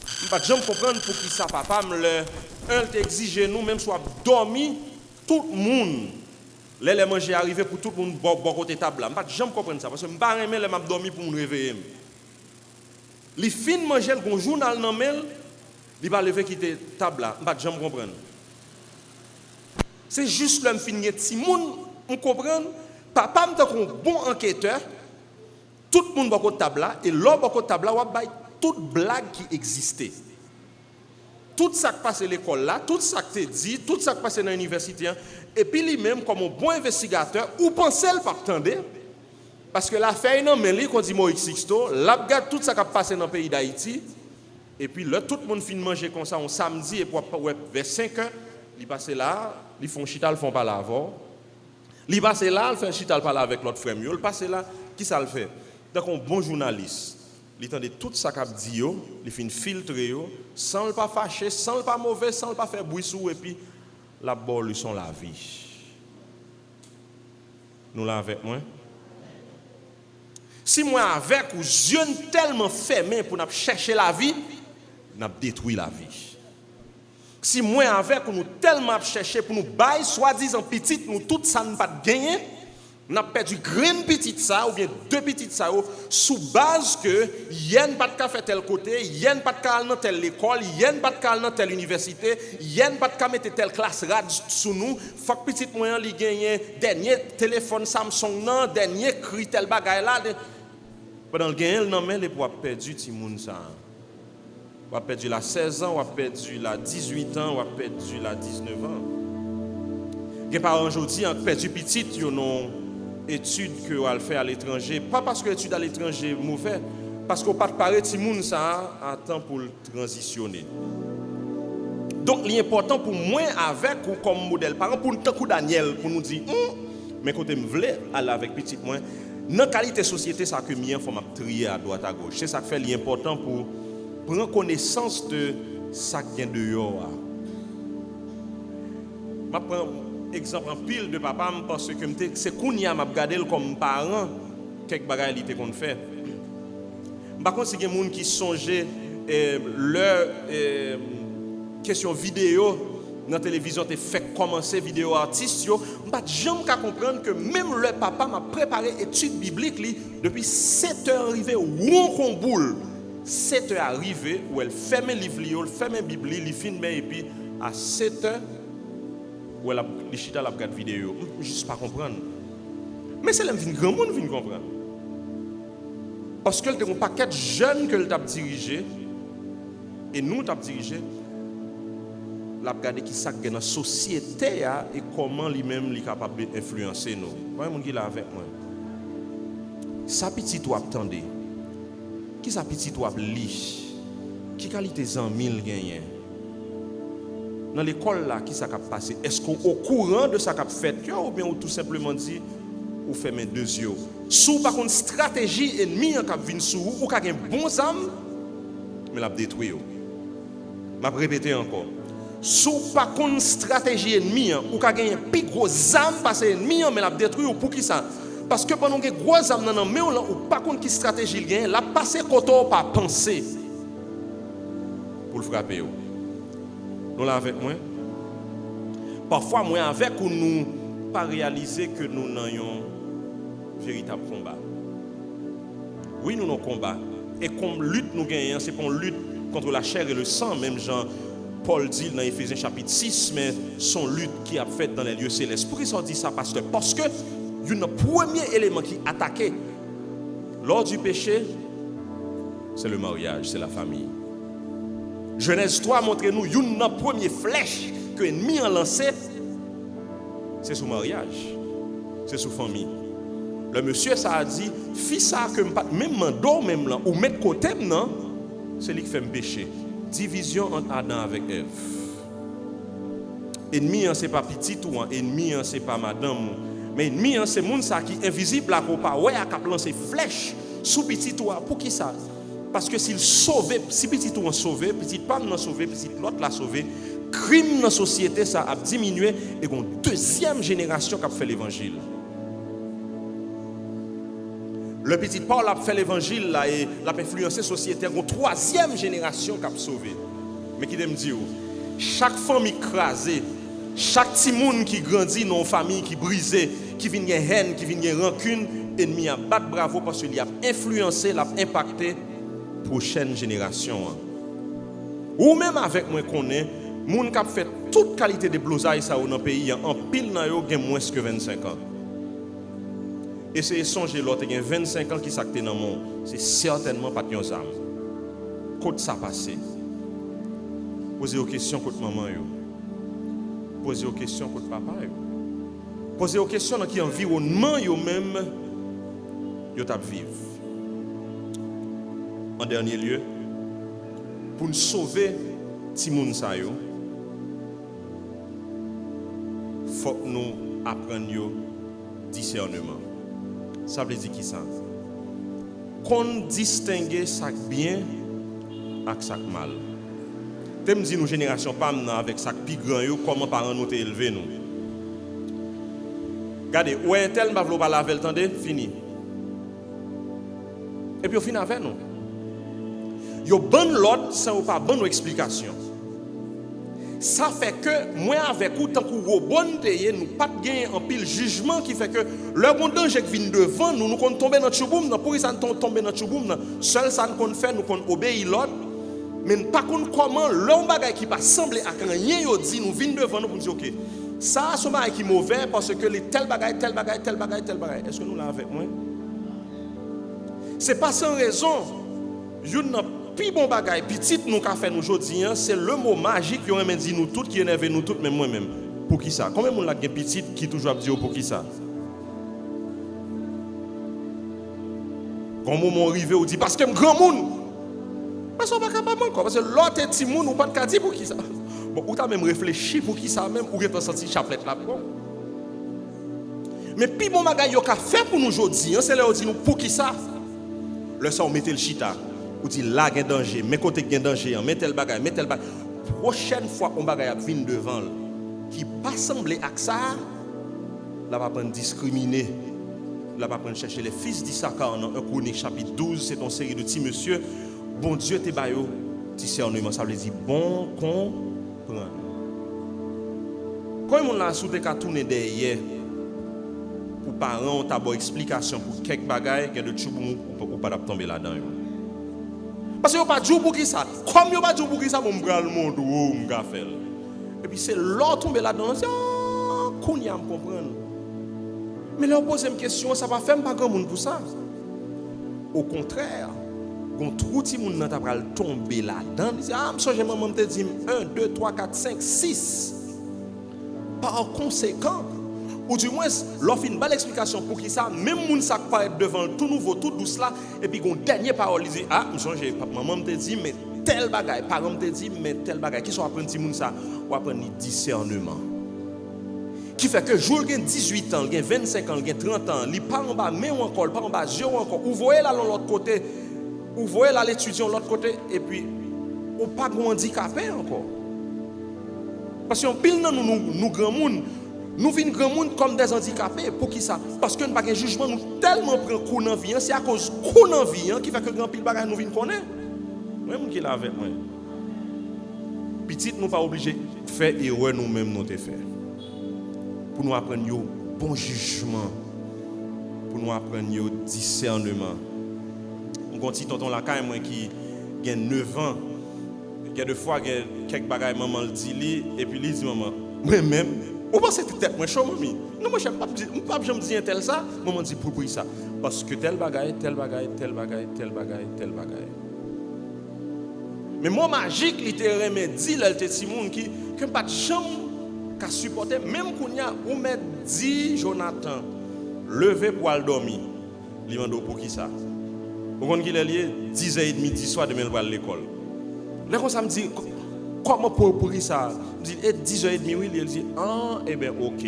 Je ne peux pas comprendre pour qui ça papa me le un t'exige nous même soit dormi tout le monde. Les manger arrivé pour tout le monde bon côté table là. Je ne peux pas comprendre ça parce que je ne peux pas aimer les m'a dormi pour me réveiller. Les fins manger le journal dans mail, il va lever quitter table là. Je ne peux pas comprendre. C'est juste l'homme fin petit monde, on comprend. Papa me un bon enquêteur. Tout le monde va côté table là et l'autre côté table là, on va toute blague qui existait. Tout ça qui passe à l'école là, tout ça qui dit, tout ça qui passe dans l'université, et puis lui-même, comme un bon investigateur, ou pensez le pas attendre, parce que l'affaire non mais lui qu'on dit Moïse Sixto, là regarde tout ça qui passe dans le pays d'Haïti, et puis là tout le monde finit manger comme ça on samedi et puis vers 5 heures, il passe là, ils font chita, ils font pas là avant. Il passe là, il fait chita, il parle avec l'autre frère, il passe là, qui ça le fait? Donc un bon journaliste. Il entend tout ça qu'a dit il fait filtrer sans le pas fâcher, sans le pas mauvais, sans le pas faire bruit sous et puis la bol lui sont la vie. Nous là avec moi. Si moi avec ou jeune tellement fermé pour nous chercher la vie, nous détruit la vie. Si moi avec ou nous tellement chercher pour nous bailler soi-disant petite nous tout ça ne pas gagner. On a perdu graine petite ça ou bien deux petites ça sous base que yen pas de faire tel côté, yen pas de dans telle école, yen pas de dans telle université, yen pas de mettre telle classe rad sous nous, faut que petite moyen li gagner dernier téléphone Samsung nan, dernier cri tel bagay là pendant le gagner non mais les pour perdu ti moun ça. On a perdu la 16 ans, on a perdu la 18 ans, on a perdu la 19 ans. Les parents aujourd'hui ont perdu petite yo non études que on fait à l'étranger, pas parce que l'étude à l'étranger mauvais, parce qu'on pas parler ti moun ça à temps pour transitionner. Donc l'important pour moi avec ou comme modèle parent pour tant que Daniel pour nous dire mais côté me vle aller avec petite moi dans qualité société ça que mien faut m'a trier à droite à gauche. C'est ça qui fait l'important pour prendre connaissance de ça qui vient dehors. Je prends exemple en pile de papa parce que c'est kounya m'a regarder comme parent quelques bagages il qu'on fait. Par contre c'est des gens qui songeait leur question vidéo dans la télévision te fait commencer vidéo artiste yo pas jamais qu'à comprendre que même le papa m'a préparé étude biblique li depuis 7 heures arrivé ou on boule 7 heures arrivé où elle ferme livre li elle ferme bible li filme et puis à 7 heures où elle a les chita la regarde vidéo juste pas comprendre mais c'est l'un grand monde vient comprendre parce que le un paquet de jeunes que le t'a dirigé et nous t'a dirigé la regarder qui ça dans la société et comment lui-même est capable d'influencer nous. Voyez mon qui là avec moi. Ça petit toi attendez. Qui ça petit toi lit. Qui qualité en 1000 gagné. Dans l'école là qui ça cap passer. Est-ce qu'on au courant de ça cap fait ou bien ou tout simplement dit ou fermer deux yeux. Sous par contre stratégie ennemi en cap vinn sous ou ka gen bons âmes mais l'a détruire. M'a répéter encore. Sous par contre stratégie ennemi ou ka gagner plus gros âme parce ennemi mais l'a détruire pour qui ça parce que pendant que gros âme dans mais ou pas contre qui stratégie il gagne l'a passer côté pas penser pour le frapper. Nous là avec moi. Parfois, moi avec ou nous pas réaliser que nous n'ayons véritable combat. Oui, nous avons combat. Et comme lutte nous gagnons, c'est pas une lutte contre la chair et le sang, même Jean-Paul dit dans Éphésiens chapitre 6, mais son lutte qui a fait dans les lieux célestes. Pourquoi ça dit ça, pasteur? Parce que le premier élément qui attaqué lors du péché, c'est le mariage, c'est la famille. Genèse 3 montre-nous une première flèche que l'ennemi a lancée, c'est sous mariage, c'est sous famille. Le monsieur ça a dit, fils ça que même mando même là ou mettre côté non, c'est lui qui fait me pécher. Division entre Adam avec Ève. Ennemi c'est pas petit ou ennemi c'est pas madame, mais ennemi c'est monde ça qui invisible là qu'on pas ouais a cap lancer flèche sous petit ou pour qui ça? Parce que s'il sauve, si petit ou sauvé, petit pas non sauvé, petit l'autre l'a sauvé, crime dans la société ça a diminué et une deuxième génération qui a fait l'évangile. Le petit Paul a fait l'évangile là et l'a influencé la société, une troisième génération qui a sauvé. Mais qui me dit chaque famille écrasée, chaque petit monde qui grandit dans une famille qui brisée, qui vient de haine, qui vient de rancune, ennemi a battu bravo parce qu'il a influencé, l'a impacté prochaine génération. Ou même avec moi qu'on est, moun qui a fait toute qualité de blousaille ça dans le pays, en pile dans yo gen moins que 25 ans. Essayez de songer l'autre qui a 25 ans qui s'acte dans le monde, c'est certainement pas de âme. Quand ça passe, posez aux questions contre maman yo. Posez aux questions contre papa yo. Posez aux questions dans qui environnement yo même yo t'a vivre. En dernier lieu, pour nous sauver ti moun sa yo, faut que nous apprenions discernement. Ça veut dire qui ça? Qu'on distingue ça bien avec ça mal. Tu me dis nous génération pas avec ça plus grand yo comment parents nous élevé nous. Regardez, ouais tel m'a vouloir pas laver attendez, fini. Et puis au final avec nous. Yo bonne l'autre sans pas bonne explication. Ça fait que moi avec ou tant que bonne payer nous pas gagner en pile jugement qui fait que le bon danger qui vient devant nous qu'on tomber dans chouboum pour ça tomber dans chouboum seul ça qu'on fait nous qu'on obéir l'autre mais pas comment l'homme bagay qui pas sembler à rien yo dit nous vient devant nous pour dire OK ça c'est bagay qui mauvais parce que les tel bagay est-ce que nous là avec moi c'est pas sans raison une puis bon bagaille petit nous qu'a fait nous aujourd'hui c'est le mot magique qui on dit nous toutes qui énerve nous toutes même moi même pour qui ça combien monde là qui petit qui toujours dit pour qui ça quand moment arrivé on dit parce que grand monde parce qu'on pas capable encore parce que l'autre petit monde ou pas de dire pour qui ça bon ou t'as même réfléchi pour qui ça même ou tu as senti chapelet là bon mais puis bon bagaille qu'a fait pour nous aujourd'hui c'est là on dit nous pour qui ça le sang mettez le chita ou dit là il y a danger, mais côté il y a danger, mais tel bagage. Prochaine fois on bagage vient devant qui pas semblé à ça, là va prendre discriminer, là va prendre chercher les fils d'Issachar dans 1 Chronique chapitre 12, c'est une série de petits monsieur, bon Dieu te bayo discernement, ça veut dire bon comprendre. Quand on a souté qu'à tourner derrière pour parents on t'a bonne explication pour quelques bagages que de chouboum ou pas tomber là-dedans. Parce que vous pas dit pour qui ça. Comme vous pas dit pour qui ça, vous me le monde ou me faire. Et puis c'est l'autre tomber là-dedans, c'est qu'on y a me comprendre. Mais là on pose une question, ça va faire pas grand monde pour ça. Au contraire, quand tout le monde n'a pas tomber là-dedans, dit ah, je vais maman te dire 1 2 3 4 5 6. Par conséquent, ou du moins l'offre une belle explication pour qui ça même moun ça pas être devant tout nouveau tout douce là et puis une dernière parole il dit ah me songe maman me dit mais tel bagaille parent me dit mais tel bagaille qui sont apprendre petit moun ça ou apprendre discernement qui fait que jour gain 18 ans gain 25 ans gain 30 ans il pas en bas mais ou encore pas en bas yeux encore ou voyez là l'autre côté ou voyez là l'étudiant l'autre côté et puis ou pas handicapé encore parce qu'on pile nous grand monde. Nous vîmes grand monde comme des handicapés. Pour qui ça? Parce que nous n'avons pas de jugement, nous tellement prenons coup dans la vie. C'est à cause de coup dans la vie qui fait que grand pile bagage nous vîmes connaître. Même qui est là avec moi. petit nous pas obligé de faire erreur nous-mêmes nous te faire. Pour nous apprendre yo bon jugement, pour nous apprendre yo discernement. On continue tonton la caille moi qui a 9 ans, il y a deux fois quelques bagages maman le dit li et puis il dit maman moi même on pense que tête moi chaud mami. Non moi j'aime pas me dire tel ça, maman dit pour ça parce que tel bagaille. Mais moi magique littéralement dit là le petit monde qui que pas de chambre qu'a supporter même qu'on y a ou met dit Jonathan lever pour aller dormir. Li mando pour qui ça? Vous connaissez qu'il est lié 10h30 10 soir demain pour aller à l'école. Là quand ça me dit comment pour ça? Je dis 10h30 oui, il dit ah eh ben OK.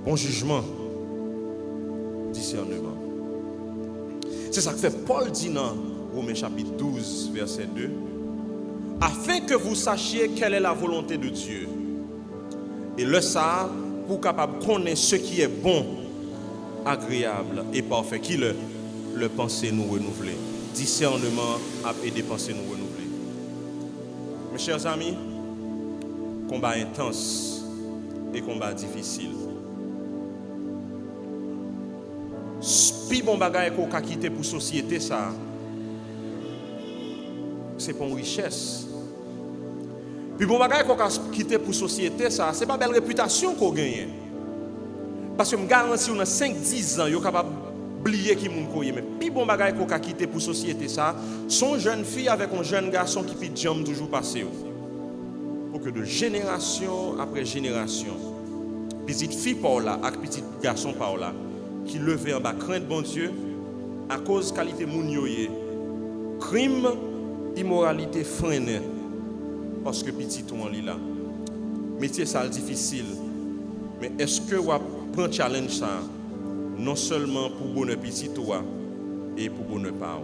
Bon jugement, discernement. C'est ça que fait Paul dit dans Romains chapitre 12, verset 2. Afin que vous sachiez quelle est la volonté de Dieu. Et le ça, pour capable connaître ce qui est bon, agréable et parfait. Qui le penser nous renouveler. Discernement a aidé penser nous renouveler. Mes chers amis, combat intense et combat difficile. Puis bon bagay qu'on a quitté pour société ça c'est pas une richesse. Puis bon bagay qu'on a quitté pour société ça c'est pas belle réputation qu'on gagne. Parce que me garantis dans 5-10 ans yo capable oublier qui moun koye mais puis bon bagay qu'on a quitté pour société ça son jeune fille avec un jeune garçon qui puis jam toujours passer pour que de génération après génération petite fille par là avec petit garçon par là qui levait en bas crainte bon Dieu à cause qualité moun yoye crime immoralité freine parce que petit tout en là métier ça difficile mais est-ce que vous prend challenge ça non seulement pour bonheur petit toi et pour bonheur par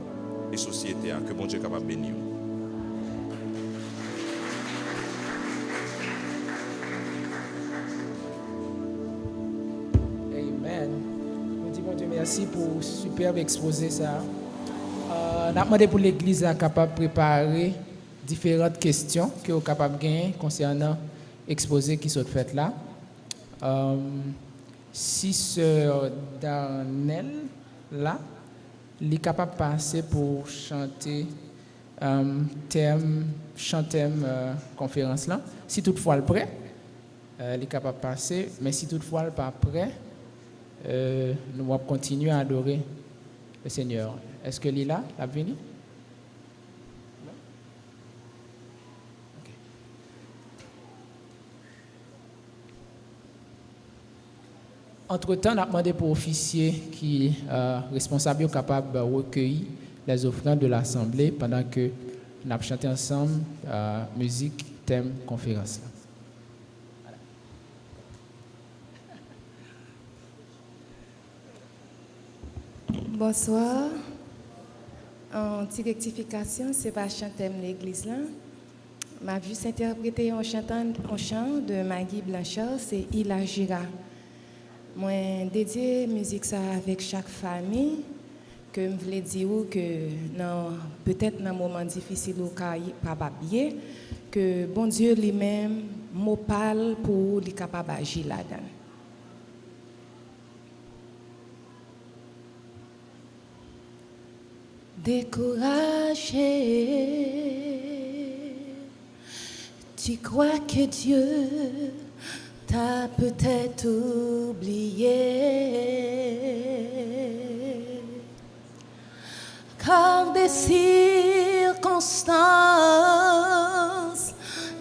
et société que bon Dieu capable bénir.
Merci pour superbe exposé ça. On a demandé pour l'église à capable préparer différentes questions que vous capable gagner concernant l'exposé qui sont fait là. Si sœur Darnel là, il est capable de passer pour chanter thème conférence là. Si toutefois le prêt, il est capable de passer, mais si toutefois le pas prêt, nous allons continuer à adorer le Seigneur. Est-ce que Lila a venu? Entre-temps, on a demandé pour officier qui est responsable capable de recueillir les offrandes de l'Assemblée pendant que nous avons chanté ensemble musique, thème, conférence.
Bonsoir. En petite rectification, c'est pas chanter l'église là. Ma vue s'interpréter en chant de Maggie Blanchard, c'est Il agira. Moi dédié musique ça avec chaque famille que me voulais dire que peut-être dans un moment difficile ou pas bien que bon Dieu lui-même m'a parle pour lui capable agir là-dedans. Découragé, tu crois que Dieu t'a peut-être oublié, car des circonstances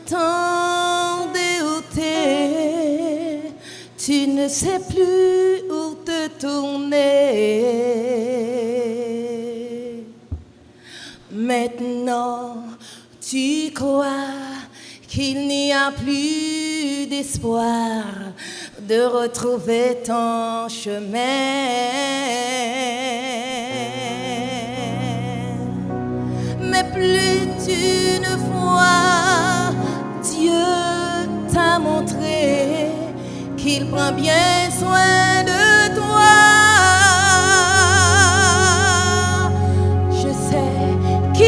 t'ont dérouté, tu ne sais plus où te tourner. Maintenant, tu crois qu'il n'y a plus d'espoir de retrouver ton chemin. Mais plus d'une fois, Dieu t'a montré qu'il prend bien soin de toi. Je sais qu'il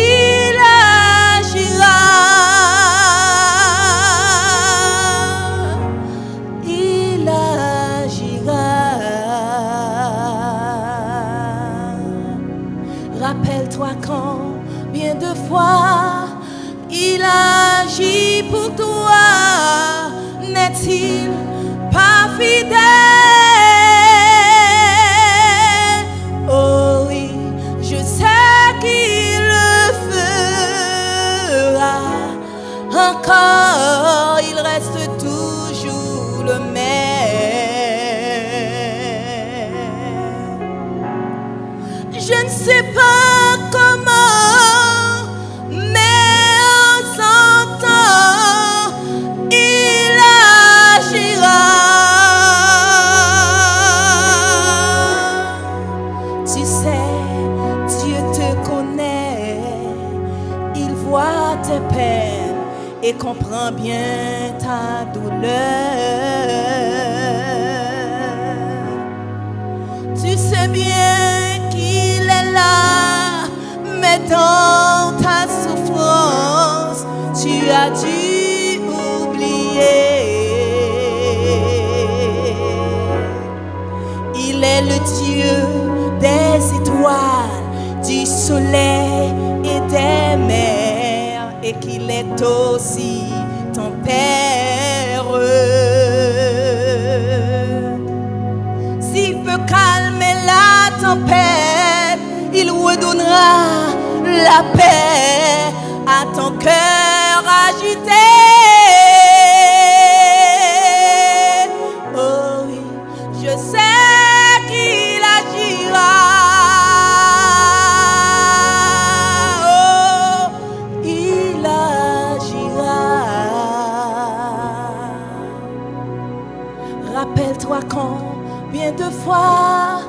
n'est-il pas fidèle? Oh oui, je sais qu'il le fera encore, il reste toujours le même. Je ne sais pas comment, mais en son temps, il agira. Tu sais, Dieu te connaît, il voit tes peines et comprend bien ta douleur. Tu sais bien qu'il est là, mais dans ta souffrance, tu as dû oublier. Il est le Dieu des étoiles, du soleil et des mers, et qu'il est aussi ton Père. S'il peut calmer la tempête, il redonnera la paix à ton cœur agité. Oh oui, je sais qu'il agira. Oh, il agira. Rappelle-toi combien de fois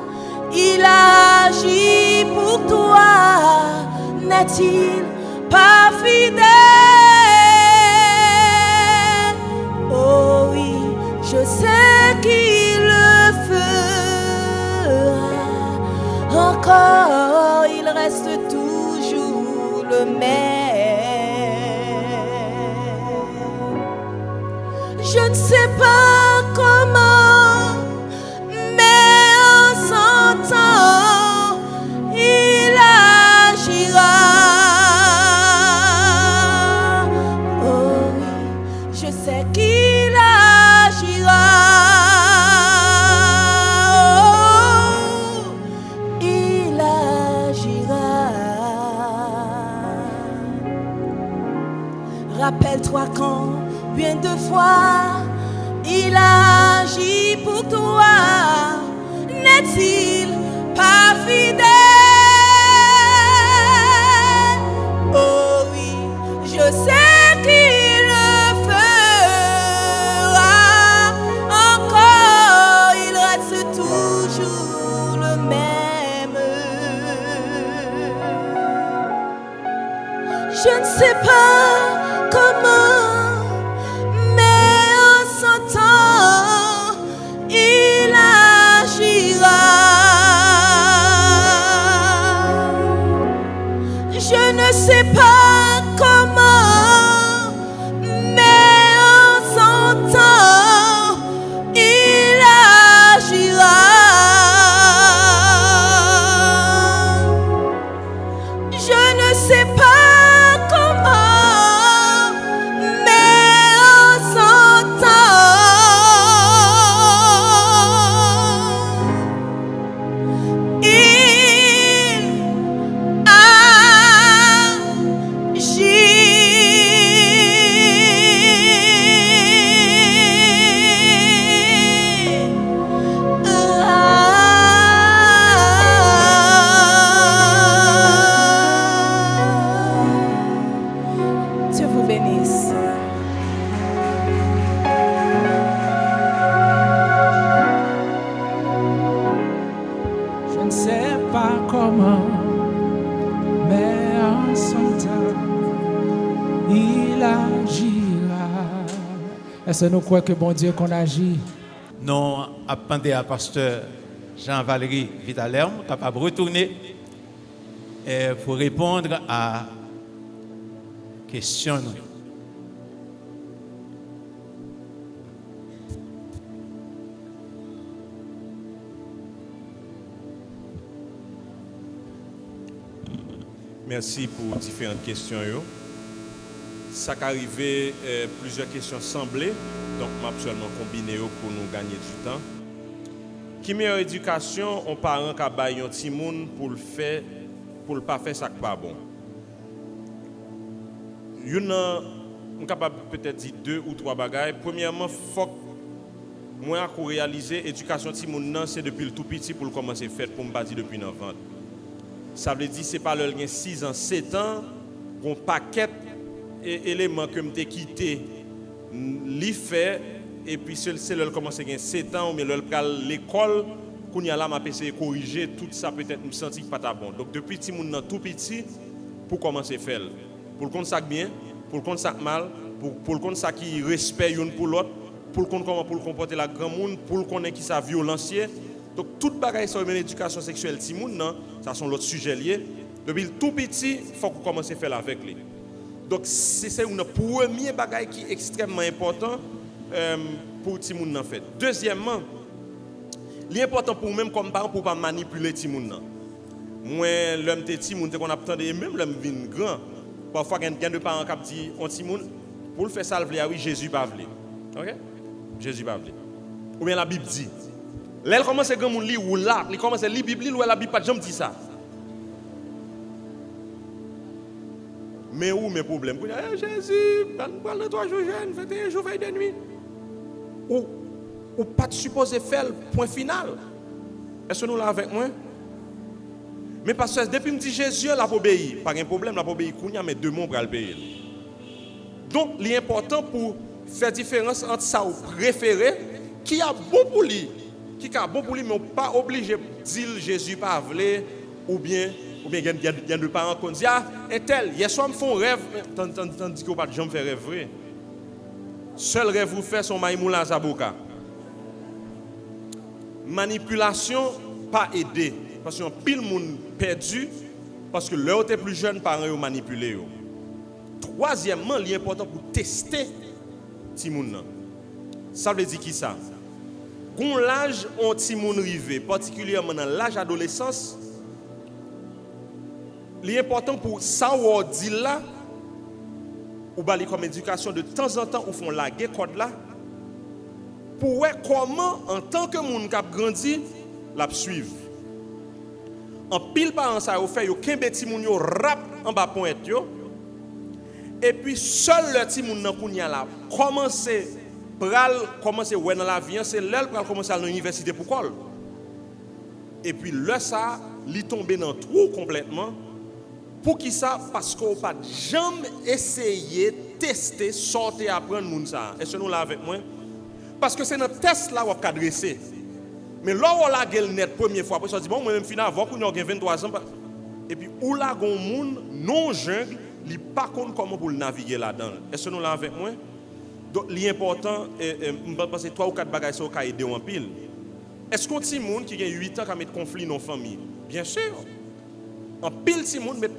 il agit pour toi. N'est-il pas fidèle? Oh oui, je sais qu'il le fera encore, il reste toujours le même. Je ne sais pas comment, mais en son temps, il agira. Oh oui, je sais qu'il agira. Oh, il agira. Rappelle-toi combien de fois il agit pour toi. N'est-il pas fidèle? Oh oui, je sais qu'il le fera encore, il reste toujours le même. Je ne sais pas comment, mais en son temps, il agira. Je ne sais pas comment, mais en son temps, il agira. Je ne sais pas comment, mais en son temps, il Dieu vous bénisse.
Je ne sais pas comment, mais en son temps, il agira. Est-ce que nous croyons que bon Dieu qu'on agit?
Non, appendez à pasteur Jean-Valéry Vitalerme, capable de retourner pour répondre à question.
Merci pour différentes questions. Ça qu'arrivé, plusieurs questions semblées. Donc, m'a seulement combiné pour nous gagner du temps. Qui meilleure éducation, on parent qui baille un petit monde pour le faire, pour le pas faire ça pas bon. On est capable peut-être dire 2 ou 3 bagages. Premièrement, faut moi qu'on réaliser éducation petit monde c'est depuis le tout petit pour le commencer à faire pour me pas dire depuis 9 ans. Ça veut dire c'est pas le 6 ans, 7 ans, un paquet d'éléments que me quitté li fait et puis c'est le commencer à 7 ans ou mais l'école qu'on y a là m'a essayé de corriger tout ça peut-être me sentir pas ta bon. Donc depuis petit monde tout petit pour commencer à faire pour le compte ça bien, pour le compte ça mal, pour le compte ça qui respecte une pour l'autre, pour le compte comment pour le comporter la grand monde, pour le connaître qui ça violentier. Donc toute bagaille sur l'éducation sexuelle petit monde non, ça sont l'autre sujet lié. Depuis le tout petit, faut qu'on commence à faire avec lui. Donc c'est une première bagaille qui est extrêmement important pour petit monde en fait. Deuxièmement, l'important pour même comme parent pour pas manipuler petit monde. Moi l'homme petit monde qu'on attendait même l'homme vient grand. Parfois il y a des parents qui disent on petit monde pour le faire ça oui Jésus pas vle. OK? Jésus pas vle. Ou bien la Bible dit. Là il commence à grand monde lire ou là, il commence à lire Bible ou la Bible pas jamais dit ça. Mais où mes problèmes? Jésus, pendant 3 jours jeûne, 21 jours veille de nuit. Ou pas supposé faire le point final. Est-ce que nous l'avons avec moi? Mais parce que depuis que me dit Jésus, la obéir. Pas un problème, la obéir, mais 2 mots pour le payer. Donc, l'important pour faire différence entre ça ou préféré, qui a bon pour lui, mais pas obligé de dire Jésus pas voulu, ou bien il y a des parents qui disent ah, et tel, hier soir, me font rêve, tandis qu'on ne peut pas jamais faire rêve vrai. Seul rêve vous fait son maïmoula zaboka. Manipulation, pas aider. Parce que pile monde perdu, parce que l'heure était plus jeune, parents ont manipulé. Troisièmement, l'important pour tester ti moun. Ça veut dire qui ça? Quand l'âge on ti moun rivé, particulièrement dans l'âge adolescence, l'important pour ça ou dit là, ou bali comme éducation de temps en temps ou font la code là, pour voir comment en tant que moun k'ap grandi, la suivre. En pile parents ça yo fait yo kembe ti moun yo rap en bas pointe yo. Et puis seul le ti moun nan kounya la commencer ouais dans la vie, c'est là pral commencer à l'université pour quoi? Et puis là ça, li tomber dans trou complètement. Pour qui ça? Parce qu'on pas jamais essayé tester sortir apprendre moun ça. Est-ce que nous là avec moi? Parce que c'est notre test là où on adressé. Mais là où on la gueule net première fois après ça dit bon moi même final avant qu'on a 23 ans et puis où la gon moun non jungle, li pas connait comment pour naviguer là-dedans. Est-ce que nous là avec moi? Donc l'important me penser 3 ou 4 bagages ça ka aider en pile. Est-ce qu'on ti moun qui a 8 ans qui mettre conflit dans famille? Bien sûr. En pile ti moun mettre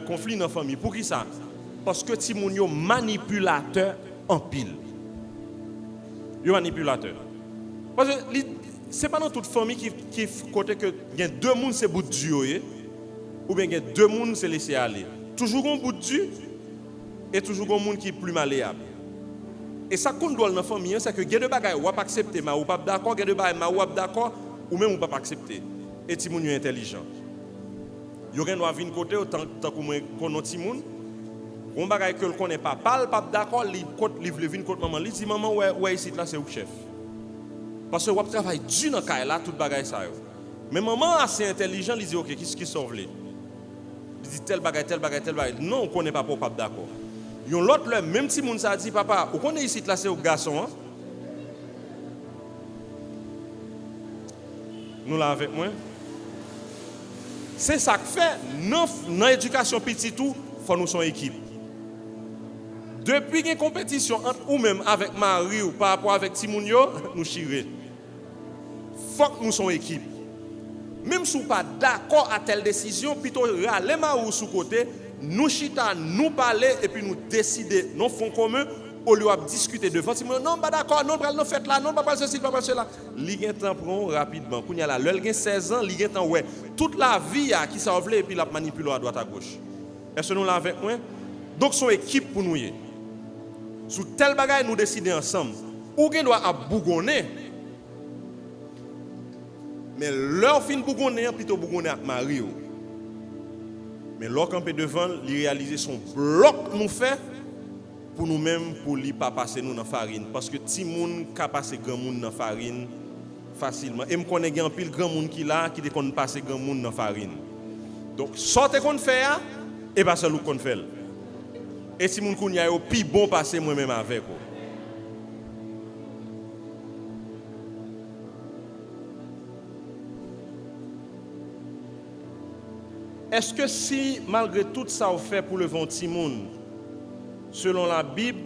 conflit dans famille. Pour qui ça? Parce que ti moun yo manipulateur en pile. Yo manipulateur. Parce que c'est pas dans toute famille qui côté que il y a 2 moun c'est bout de Dieu ou bien il y a 2 moun c'est laisser aller. Toujours un bout de Dieu et toujours un monde qui est plus malléable. Et ça qu'on doit dans la famille c'est que il y a des bagages ou pas accepter mais ou pas d'accord, il y a des bagages ou pas d'accord ou même ou pas accepter. Et ti moun yo intelligent. Yo gen doit venir côté autant que moi connait ti moun. On bagay que le connaît pas d'accord, li venir côté maman, li dit maman ouais ici là c'est au chef. Parce que on travaille dur dans caille là tout bagay ça yo. Mais maman assez intelligent, il dit OK, qu'est-ce qui sauve les? Il dit tel bagay. Non, on connaît pas pour pas d'accord. Yon l'autre le même petit moun ça dit papa, on connaît ici là c'est au garçon hein? Nous là avec moi. C'est ça que fait dans l'éducation petit tout, faut nous son équipe. Depuis une compétition entre ou même avec Marie ou par rapport avec Timounio, nous chiré. Faut que nous son équipe. Même si nous pas d'accord à telle décision, plutôt râler Marie sous côté, nous chita, nous parler et puis nous décider, nous font commun au lieu de discuter devant Timounio. Non, pas d'accord, non, pas faire là, non, pas ceci, pas cela. Li gen temps prend rapidement. Kounya la, l'el gen 16 ans, li gen temps ouais. Toute la vie qui ça et puis la manipuler à droite à gauche. Est-ce que nous l'avons avec moi? Donc son équipe pour nous. Sous tel bagage nous décider ensemble. Ou gen doit à bougonner. Mais leur fin bougonner plutôt bougonner avec Marie. Mais l'or campé devant, il réaliser son bloc nous fait pour nous-mêmes pour lui pas passer nous dans farine parce que ti moun ka passer grand moun dans farine facilement. Et me connais gen pile grand moun qui là qui te connaît passer grand moun dans farine. Donc sortez qu'on fait et pas seul qu'on fait. Et si moun kounya yo pi bon passer moi même avec vous. Est-ce que si, malgré tout ça, on fait pour le vent Timoun, selon la Bible,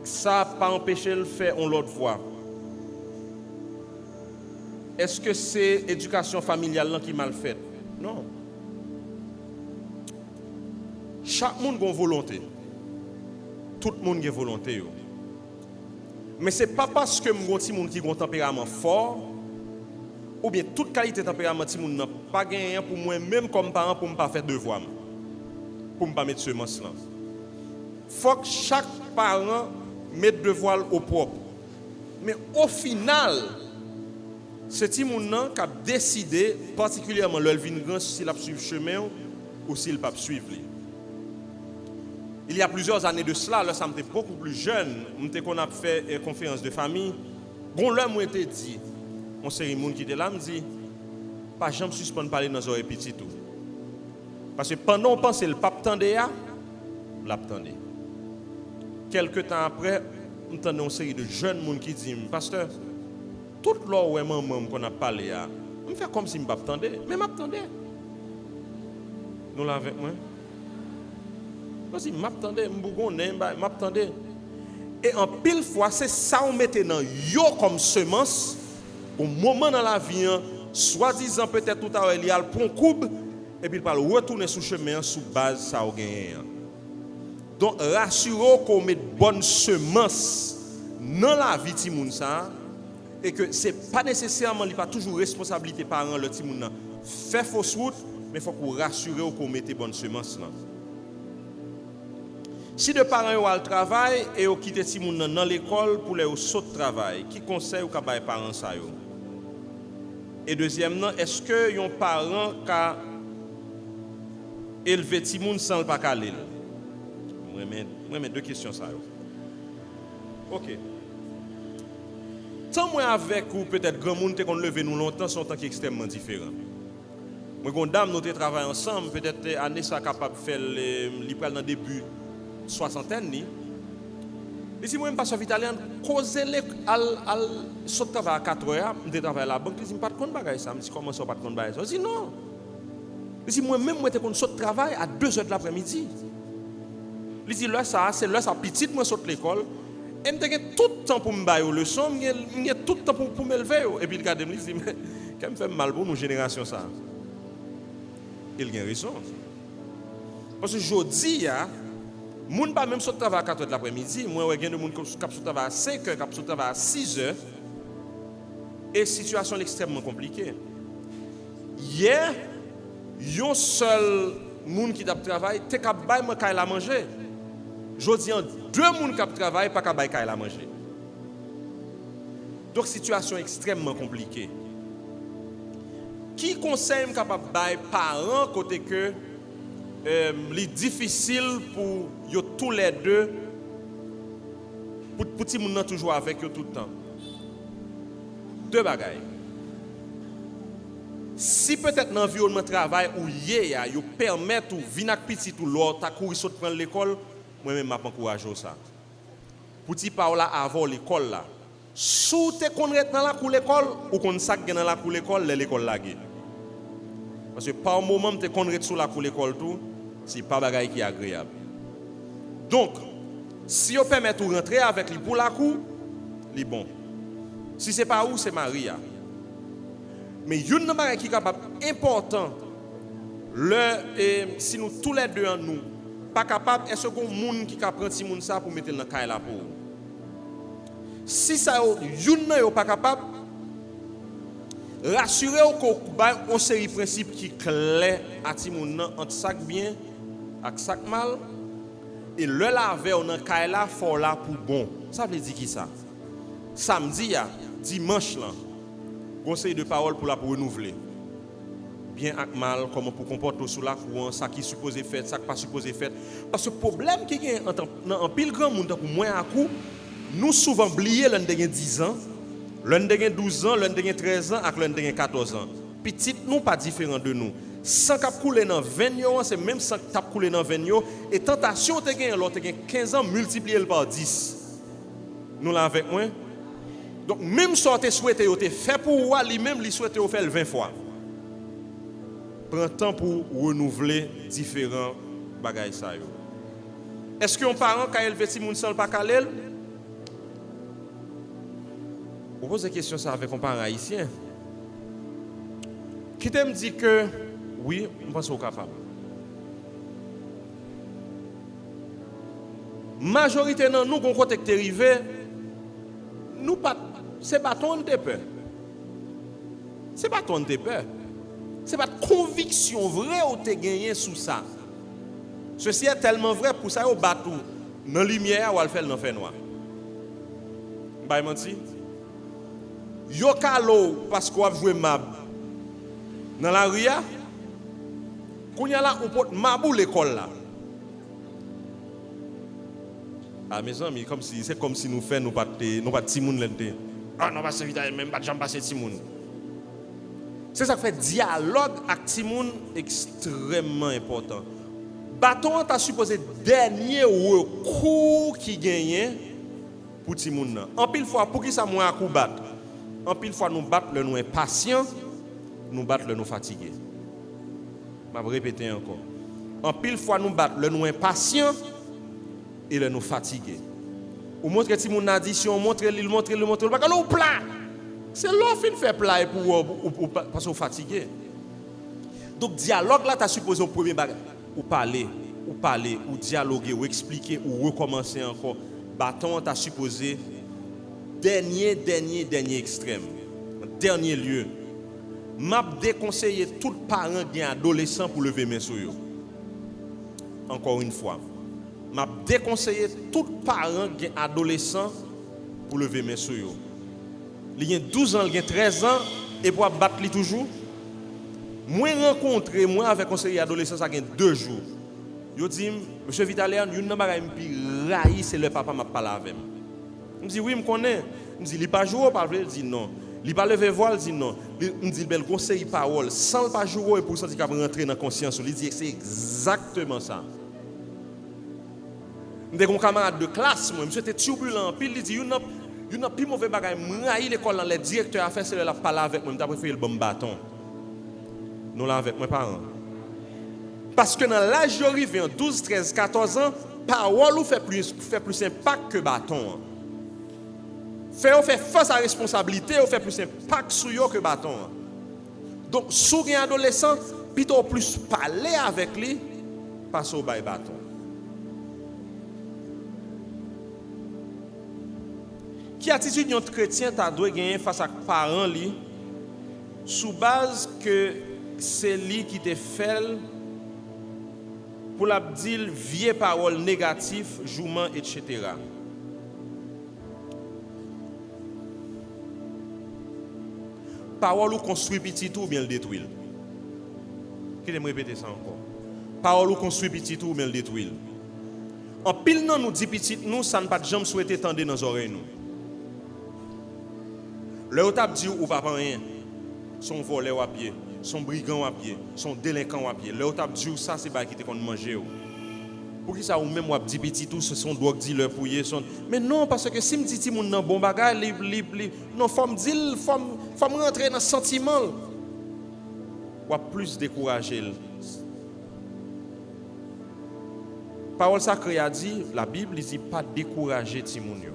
ça n'a pas empêché de le faire en l'autre fois? Est-ce que c'est l'éducation familiale qui est mal faite? Non. Chaque monde a une volonté. Tout le monde a une volonté. Mais ce n'est pas parce que mon Timoun qui a un tempérament fort, ou bien toute qualité de tempérament ti moun n'a pas gagné pour moi même comme parent pour me pas faire devoir pour me pas mettre semence là. Faut que chaque parent mette devoir au propre. Mais au final c'est ti moun nan qui a décidé particulièrement leur vinn grand s'il a suivre chemin ou s'il pas suivre. Il y a plusieurs années de cela, là ça m'était beaucoup plus jeune, m'était qu'on a fait une conférence de famille. Bon là moi était dit on série moun qui était là me dit pas jamais suspendre parler dans oreille petit tout parce que pendant on pense le pape tendait à l'attendait quelque temps après on entend une série de jeunes moun qui dit pasteur tout l'heure ouais maman qu'on a parlé à me fait comme si me pas attendait mais m'attendait nous là avec moi parce que m'attendait m'attendait et en pile fois c'est ça on mettait dans yo comme semence au moment dans la vie, soi-disant peut-être tout à l'heure, il y a le pont coupe, et puis il va retourner sur le chemin sous base ça au gain. Donc rassurez-vous qu'on met bonne semence dans la vie de moun ça et que c'est pas nécessairement il pas toujours responsabilité parents le ti moun fait fausse route, mais faut qu'on rassurer qu'on mette bonne semence là. Si de parents yo al travail et yo quitte ti moun dans l'école pour les saut travail, qui conseille ou ka bay parents ça yo? Et deuxièmement, est-ce que yon parent ka élevé ti moun sans le pas calé? Moi deux questions ça yo. OK. Tant moi avec ou peut-être grand monde te kon levé nous longtemps sont temps qui extrêmement différent. Moi gon dame nous te travailler ensemble, peut-être année ça capable faire li pral dans début soixantaine ni. Et si moi même pasteur Vitalien causer al saute travail à 4 heures, me travailler à la banque, il dit pas de compte bagay ça, me dit comment ça pas de compte bagay ça. Je dis non. Et si moi même moi te kon saute travail à 2 heures de l'après-midi. Il dit là ça c'est là ça petite moi saute l'école. Et me te tout le temps pour me bailler leçon, me tout le temps pour me lever et puis il regarde me dit mais quand me fait mal pour nos génération ça. Il a raison. Parce que jodi a moun pas même saute travail à 4 heures de l'après-midi, moi ouais gen de moun qui saute travail à 5 heures, qui saute travail à 6 heures. Et situation extrêmement compliquée. Hier, yon seul moun qui t'a travail, te k'ap bay man kay la manger. Jodi an 2 moun qui travail pas k'ap bay kay la manger. Donc situation extrêmement compliquée. Qui conseille capable bay parents côté que c'est difficile pour yo tous les deux pour petit moun nan toujours avec yo tout le temps. Deux bagailles. Si peut-être dans l'environnement de travail où yo permet ou vinn ak petit ou l'autre ta courir saute prendre l'école, moi même m'a encourager ça. Petit pa là avant l'école là. Sou te connaître dans la cour l'école ou kon sak dans la cour l'école, l'école la gè. Parce que par moment te connaître sur la cour l'école tout, c'est pas bagaille qui est agréable. Donc, si on permet de rentrer avec lui pour la cour, c'est bon. Si c'est pas où, c'est Maria. Mais une bagaille qui est capable important, si nous tous les deux en nous, pas capable, est-ce qu'on monde qui prend si moun ça pour mettre dans caille la pour. Si ça une n'est pas capable, rassurez-vous qu'on a une série de principes qui clairs à ti moun nan entre sac bien et sac mal. Et le laver on en caille là fort là pour bon. Ça veut dire qui ça? Samedi dimanche là. Conseil de parole pour la pour renouveler. Bien ak mal comment pour comporter sous la courant ça qui supposé faire ça qui pas supposé faire parce que problème qui gagne en pile grand monde pour moi à coup nous souvent oublier l'un de 10 ans l'un de 12 ans l'un de 13 ans ak l'un de 14 ans petit nous pas différent de nous sans cap couler dans 20 ans c'est même sans cap couler dans 20 ans et tentation te gagne l'autre gagne 15 ans multiplié par 10 nous là avec moi donc même si tu souhaité te fait pour lui-même lui souhaité faire 20 fois. Prends temps pour renouveler différents bagages ça yo. Est-ce qu'un parent quand il veut ti moun seul pas calel? On pose la question ça avec un parent haïtien. Qui te me dit que oui, on pense au capable. Majorité dans nous qu'on côté que arrivé, nous pas c'est bâton de peur. C'est bâton de peur. C'est pas de conviction vraie ou te gagné sous ça. Ceci est tellement vrai pour ça au bateau dans lumière ou al faire dans fait noir. Ba menti. Yo kalo parce qu'on a joué mab. Dans la rue kounya là on porte mabou l'école là. Ah mes amis comme si c'est comme si nous fait nous pas ti moun lente. Ah non pas se vite même pas jambe passer ti moun. C'est ça qui fait dialogue avec Timoun extrêmement important. Bâton t'a supposé dernier recours qui gagne pour Timoun. En pile fois pour qui ça moi à coup battre. En pile fois nous battre le nous impatient, nous battre le nous fatigué. Je vais répéter encore. En pile fois nous battre le nous impatient et le nous fatigué. Ou montre que Timoun a dit si on montre le pas qu'on plat. C'est l'offre qui fait plat pour parce qu'on fatigué. Donc dialogue là tu as supposé au premier bagage ou parler, ou dialoguer, ou expliquer, ou recommencer encore. Bâton tu as supposé dernier extrême. Dernier lieu. M'a déconseillé tout parent qui est adolescent pour lever mes sous. Encore une fois. M'a déconseillé tout parent qui est adolescent pour lever mes sous. Il y a 12 ans, il y a 13 ans, et pour battre lui toujours. Moi, rencontré moi avec conseiller adolescent, ça a 2 jours. Je dis, monsieur Vitalian, il y a un bagage qui raï, c'est le papa m'a parlé avec moi. Je dis, oui, je me connais. Je dis, il n'est pas joué, il dit non. Il n'est pas levé voile, il dit non. Je dis, bel conseil parole, sans le pas jouer, et pour ça, il va rentrer dans la conscience. Il dit, c'est exactement ça. Je suis un camarade de classe, moi, monsieur était turbulent, puis il dit, il y a plus mauvais bagage. Moi, l'école, les directeurs a fait c'est la parler avec moi, je préfère le bon bâton. Nous là avec mes parents. Parce que dans l'âge d'arrivée, en 12, 13, 14 ans, parole fait plus impact que bâton. Fait face à la responsabilité, on fait plus impact sur eux que bâton. Donc, si un adolescent, plutôt plus parler avec lui, pas au bâton. Qui attitude un chrétien t'a doit gagner face à parents li sous base que c'est lui qui te fait pour la dire vieille parole négative, jouement, etc. Parole ou construit petit ou bien le détruit. Qui me répéter ça encore? Parole ou construit petit ou bien le détruit. En pile non nous dit petit nous ça ne pas jamais souhaiter tendre dans nos oreilles nous. Le tap dit ou pas rien. Son voleur à pied, son brigand à pied, son délinquant à pied. Le tap dit ça c'est pas qui te qu'on manger. Pour qui ça ou même ou dit petit tout ce sont drogue dealer pour son. Mais non parce que si me dit ti moun nan bon bagay non faut me dire faut rentrer dans sentiment. Ou plus décourager. Parole sacrée a dit, la Bible dit pas décourager ti moun yo.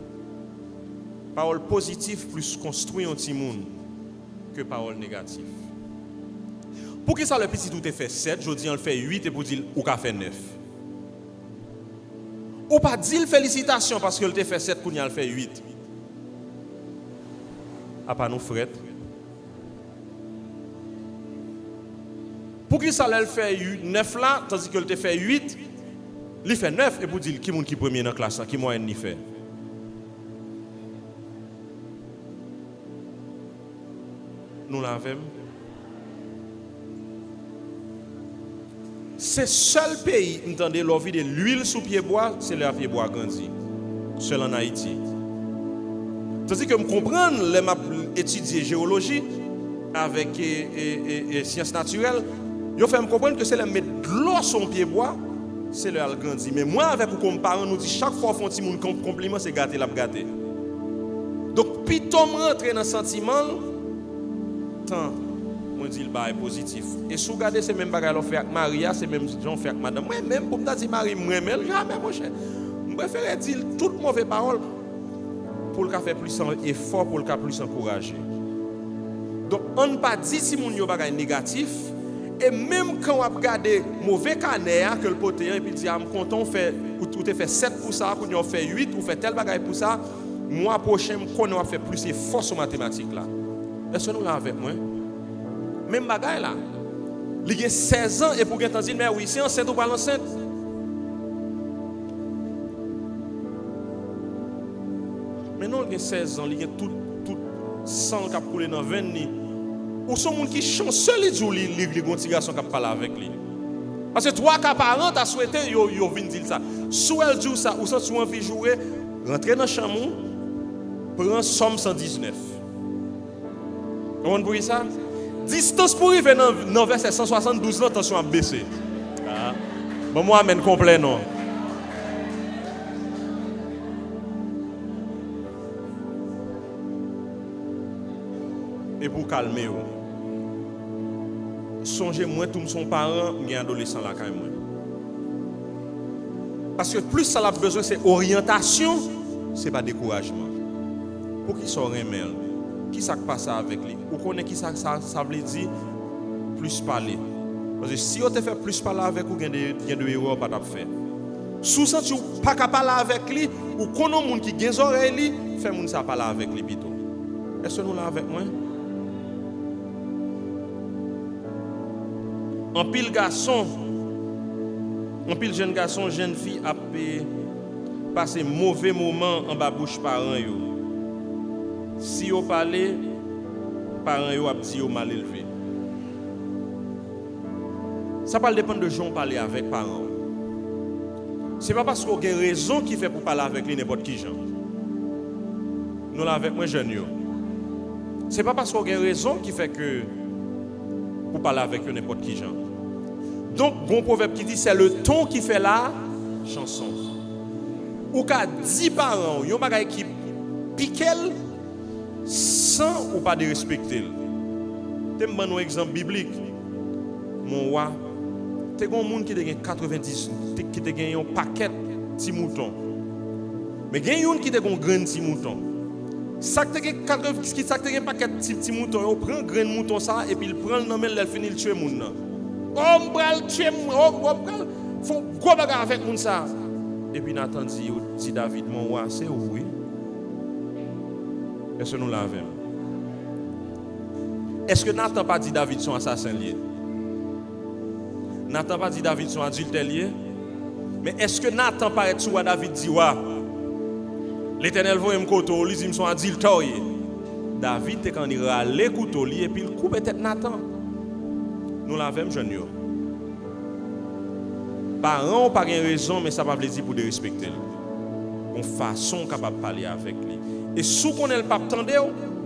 Parole positive plus construit un petit monde que parole négative. Pour que ça le petit tout est fait 7, je dis on le fait 8 et pour dire ou qu'a fait 9. Ou pas dire félicitations parce que le fait 7 qu'on y a le fait 8. A pas nous frette. Pour que ça le fait 9 là tandis que le fait 8 Il fait 9 et pour dire qui est premier dans la classe, qui moyenne il fait. Nous l'avons. C'est le seul pays, entendez, l'envie de l'huile sous pied bois, c'est le pied bois grandi. Seul en Haïti. Tandis que je comprends, les étudier géologie avec sciences naturelles, je fais me comprendre que c'est le mettre de l'eau sur pied bois, c'est le grandi. Mais moi, avec vous comme parents, nous dit chaque fois qu'on fait un compliment, c'est gâter la gâter. Donc, plutôt rentrer dans le sentiment, tant, moi dis le bail positif. Et si vous regardez ces mêmes bagages qu'on fait avec Maria, c'est même gens fait avec madame. Moi-même, pour me dire Marie, moi-même, jamais, mon cher. Je préfère dire toutes mauvaises paroles pour le faire plus effort, pour le faire plus encourager. Donc, on ne pas dit si mon yo bagay négatif. Et même quand on regarde mauvais canet que le poté et puis dit je suis content fait ou tu fait 7 pour ça, ou fait 8 ou fait tel bagay pour ça, mois prochain on va faire plus effort sur mathématiques là. Est-ce que nous là avec moi? Même bagay là. Il a 16 ans et pour gagner dire mais oui, c'est enceinte ou pas enceinte? Mais non, il a 16 ans, il a tout sang qui a coulé dans 20 ni. Ou sont gens qui chanceux les jours les garçons qui parlent avec lui. Parce que toi, quand parents t'as souhaité, yo vinn dire ça. Soit elle dit ça, ou soit tu envie jouer, rentrer dans la chambre, prends somme 119. Comment pour ça? Distance pour arriver dans verset 172, attention à baisser. Ah. Bon, moi, amène complet, non. Et pour calmer vous. Songez moi tous son parents, il y a un adolescent là quand même. Parce que plus ça a besoin c'est orientation, c'est pas découragement. Pour qu'il soit remel, qui ça passe avec lui? Ou connaît qui ça veut dire plus parler. Parce que si on te fait plus parler avec vous, il y a de erreurs pas t'a faire. Sous ça tu pas capable parler avec lui ou connaît monde qui gagne oreilles, fait monde ça parler avec lui plutôt. Est-ce que nous là avec moi? En pile garçon, en pile jeune garçon, jeune fille a passé mauvais moment en bas bouche parents yo. Si yo parler, parents yo a dit yo mal élevé. Ça pas dépendre de gens parler avec parents. C'est pas parce qu'on a raison qui fait pour parler avec lui n'importe qui gens. Nous là avec moi jeune yo. C'est pas parce qu'on a raison qui fait que pour parler avec eux n'importe qui gens. Donc, bon proverbe qui dit c'est le ton qui fait la chanson. Ou qu'à 10 parents, yon bagay qui piquel sans ou pas de respecter. T'aimes un exemple biblique. Mon roi, t'es un monde qui a 90, qui a un paquet de petits moutons. Mais il y a un qui a un grand petit mouton. Ça qui a un paquet de petits moutons, il prend un grand mouton ça et puis il prend le nom et il finit de tuer les gens. On va tuer les gens, il faut gros bagarre avec les gens. Et puis Nathan dit David, mon roi, c'est où oui? Est-ce que nous l'avons? Est-ce que Nathan pas dit David son assassin lié? Nathan pas dit David son adultère lié? Mais est-ce que Nathan pas être sur David dit ouais? L'Éternel voit un couteau, il dit son adultère. David te quand il râle couteau et puis il coupe tête Nathan. Nous l'avons jeune yo. Parents n'ont pas de raison, mais ça va dire pour de respecter. Une façon capable de parler avec lui. Et si on ne pas attendre,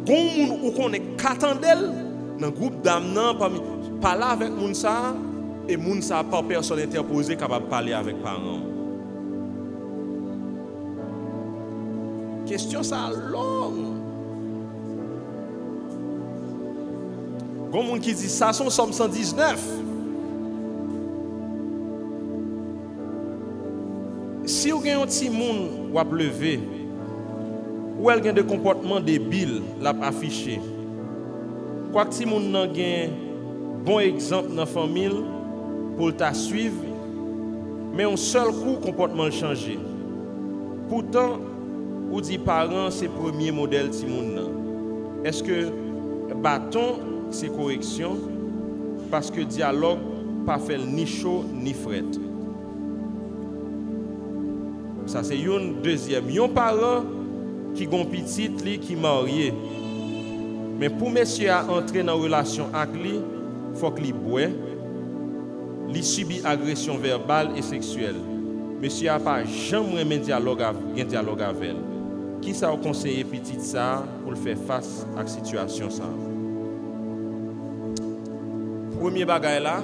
ou qu'on est qu'attendel dans le groupe d'âmes, parler avec moun ça et moun ça pas personne interposé capable de parler avec parents. Question ça longue. Il y a des gens qui disent ça, c'est Somme 119. Si vous avez un petit monde qui a levé, ou elle a des comportements débiles, l'a affiché. Quoi que si moun nan gen bon exemple dans la famille pour ta suivre, mais un seul coup comportement changé. Pourtant, ou dit parents c'est premier modèle ti moun nan. Est-ce que bâton c'est correction parce que dialogue pas fait ni chaud ni fret. Ça c'est une deuxième. Yon parent qui gon petite li qui marié. Mais pour monsieur à entrer dans relation avec lui, faut qu'il boit. Il subit agression verbale et sexuelle. Monsieur a pas jamais un dialogue avec elle. Qui ça a conseillé petite ça pour le faire face à la situation ça? Premier bagage là,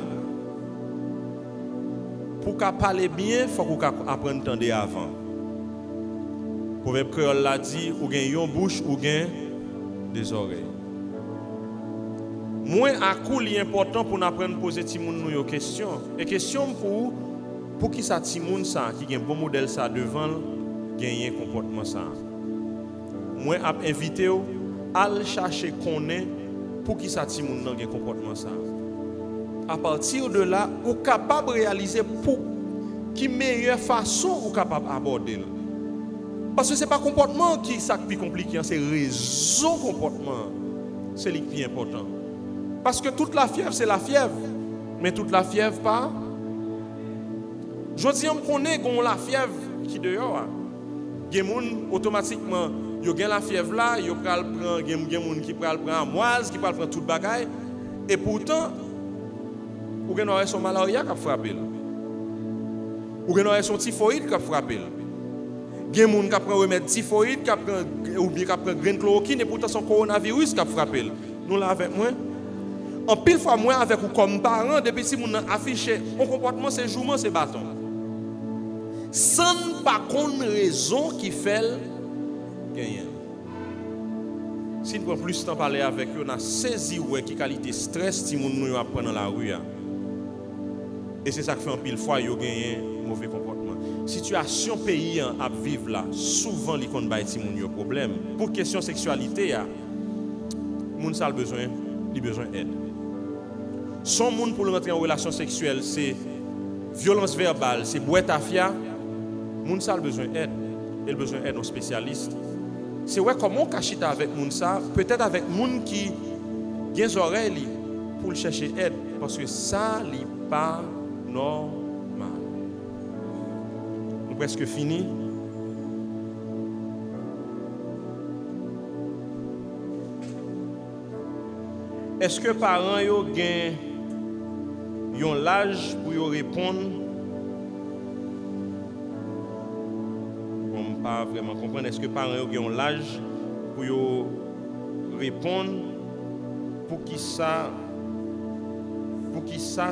pour qu'à parler bien, faut qu'on apprenne à entendre avant. Proverbe créole l'a dit, ou gagne une bouche ou gagne des oreilles. Moins à coup li important pour nous apprendre à poser ti moun nou yo question. Et question pour qui ça ti moun ça qui gen bon modèle ça devant gagner comportement ça. Moins à inviter ou à chercher connaître pour qui ça ti moun nan gen comportement ça. À partir de là, ou capable réaliser pour qui meilleure façon ou capable aborder. Parce que c'est pas comportement qui ça plus compliqué, c'est raison comportement. C'est le plus important. Parce que toute la fièvre, c'est la fièvre. Mais toute la fièvre, pas. Je dis, on connaît qu'on la fièvre qui dehors. Il y a des gens automatiquement, ils ont la fièvre là, ils prennent des gens qui prennent amoise, qui prennent toute bagaille. Et pourtant, ou gen aurait son malaria qui a frappé. Ou gen aurait son typhoïde qui a frappé. Il y a des gens qui prennent remède typhoïde, ou bien qui prennent grain chloroquine, et pourtant son coronavirus qui a frappé. Nous là avec moi. En pile fois moi avec vous comme parents, depuis si mon affiché un comportement c'est jourement c'est bâton. Sans pas qu'on raison qui fait gagner. Si nous prenons plus de temps parler avec eux, on a saisi ouais qui qualité stress si moun nous apprend dans la rue. Et c'est ça qui fait en pile fois yo gagner mauvais comportement. Situation pays à vivre là, souvent les kon bay ti moun yo problème. Pour question sexualité moun ça a besoin d'aide. Son monde pour rentrer en relation sexuelle, c'est violence verbale, c'est boîte à fia. Moun ça a besoin d'aide. Il a besoin d'aide aux spécialistes. C'est ouais comment cachiter avec moun ça, peut-être avec moun qui a des oreilles pour chercher aide parce que ça n'est pas normal. Nous presque fini. Est-ce que parents yo gen yon l'âge pour yo répondre? On pas vraiment comprendre. Est-ce que parents yo gen l'âge pour yo répondre pour qui ça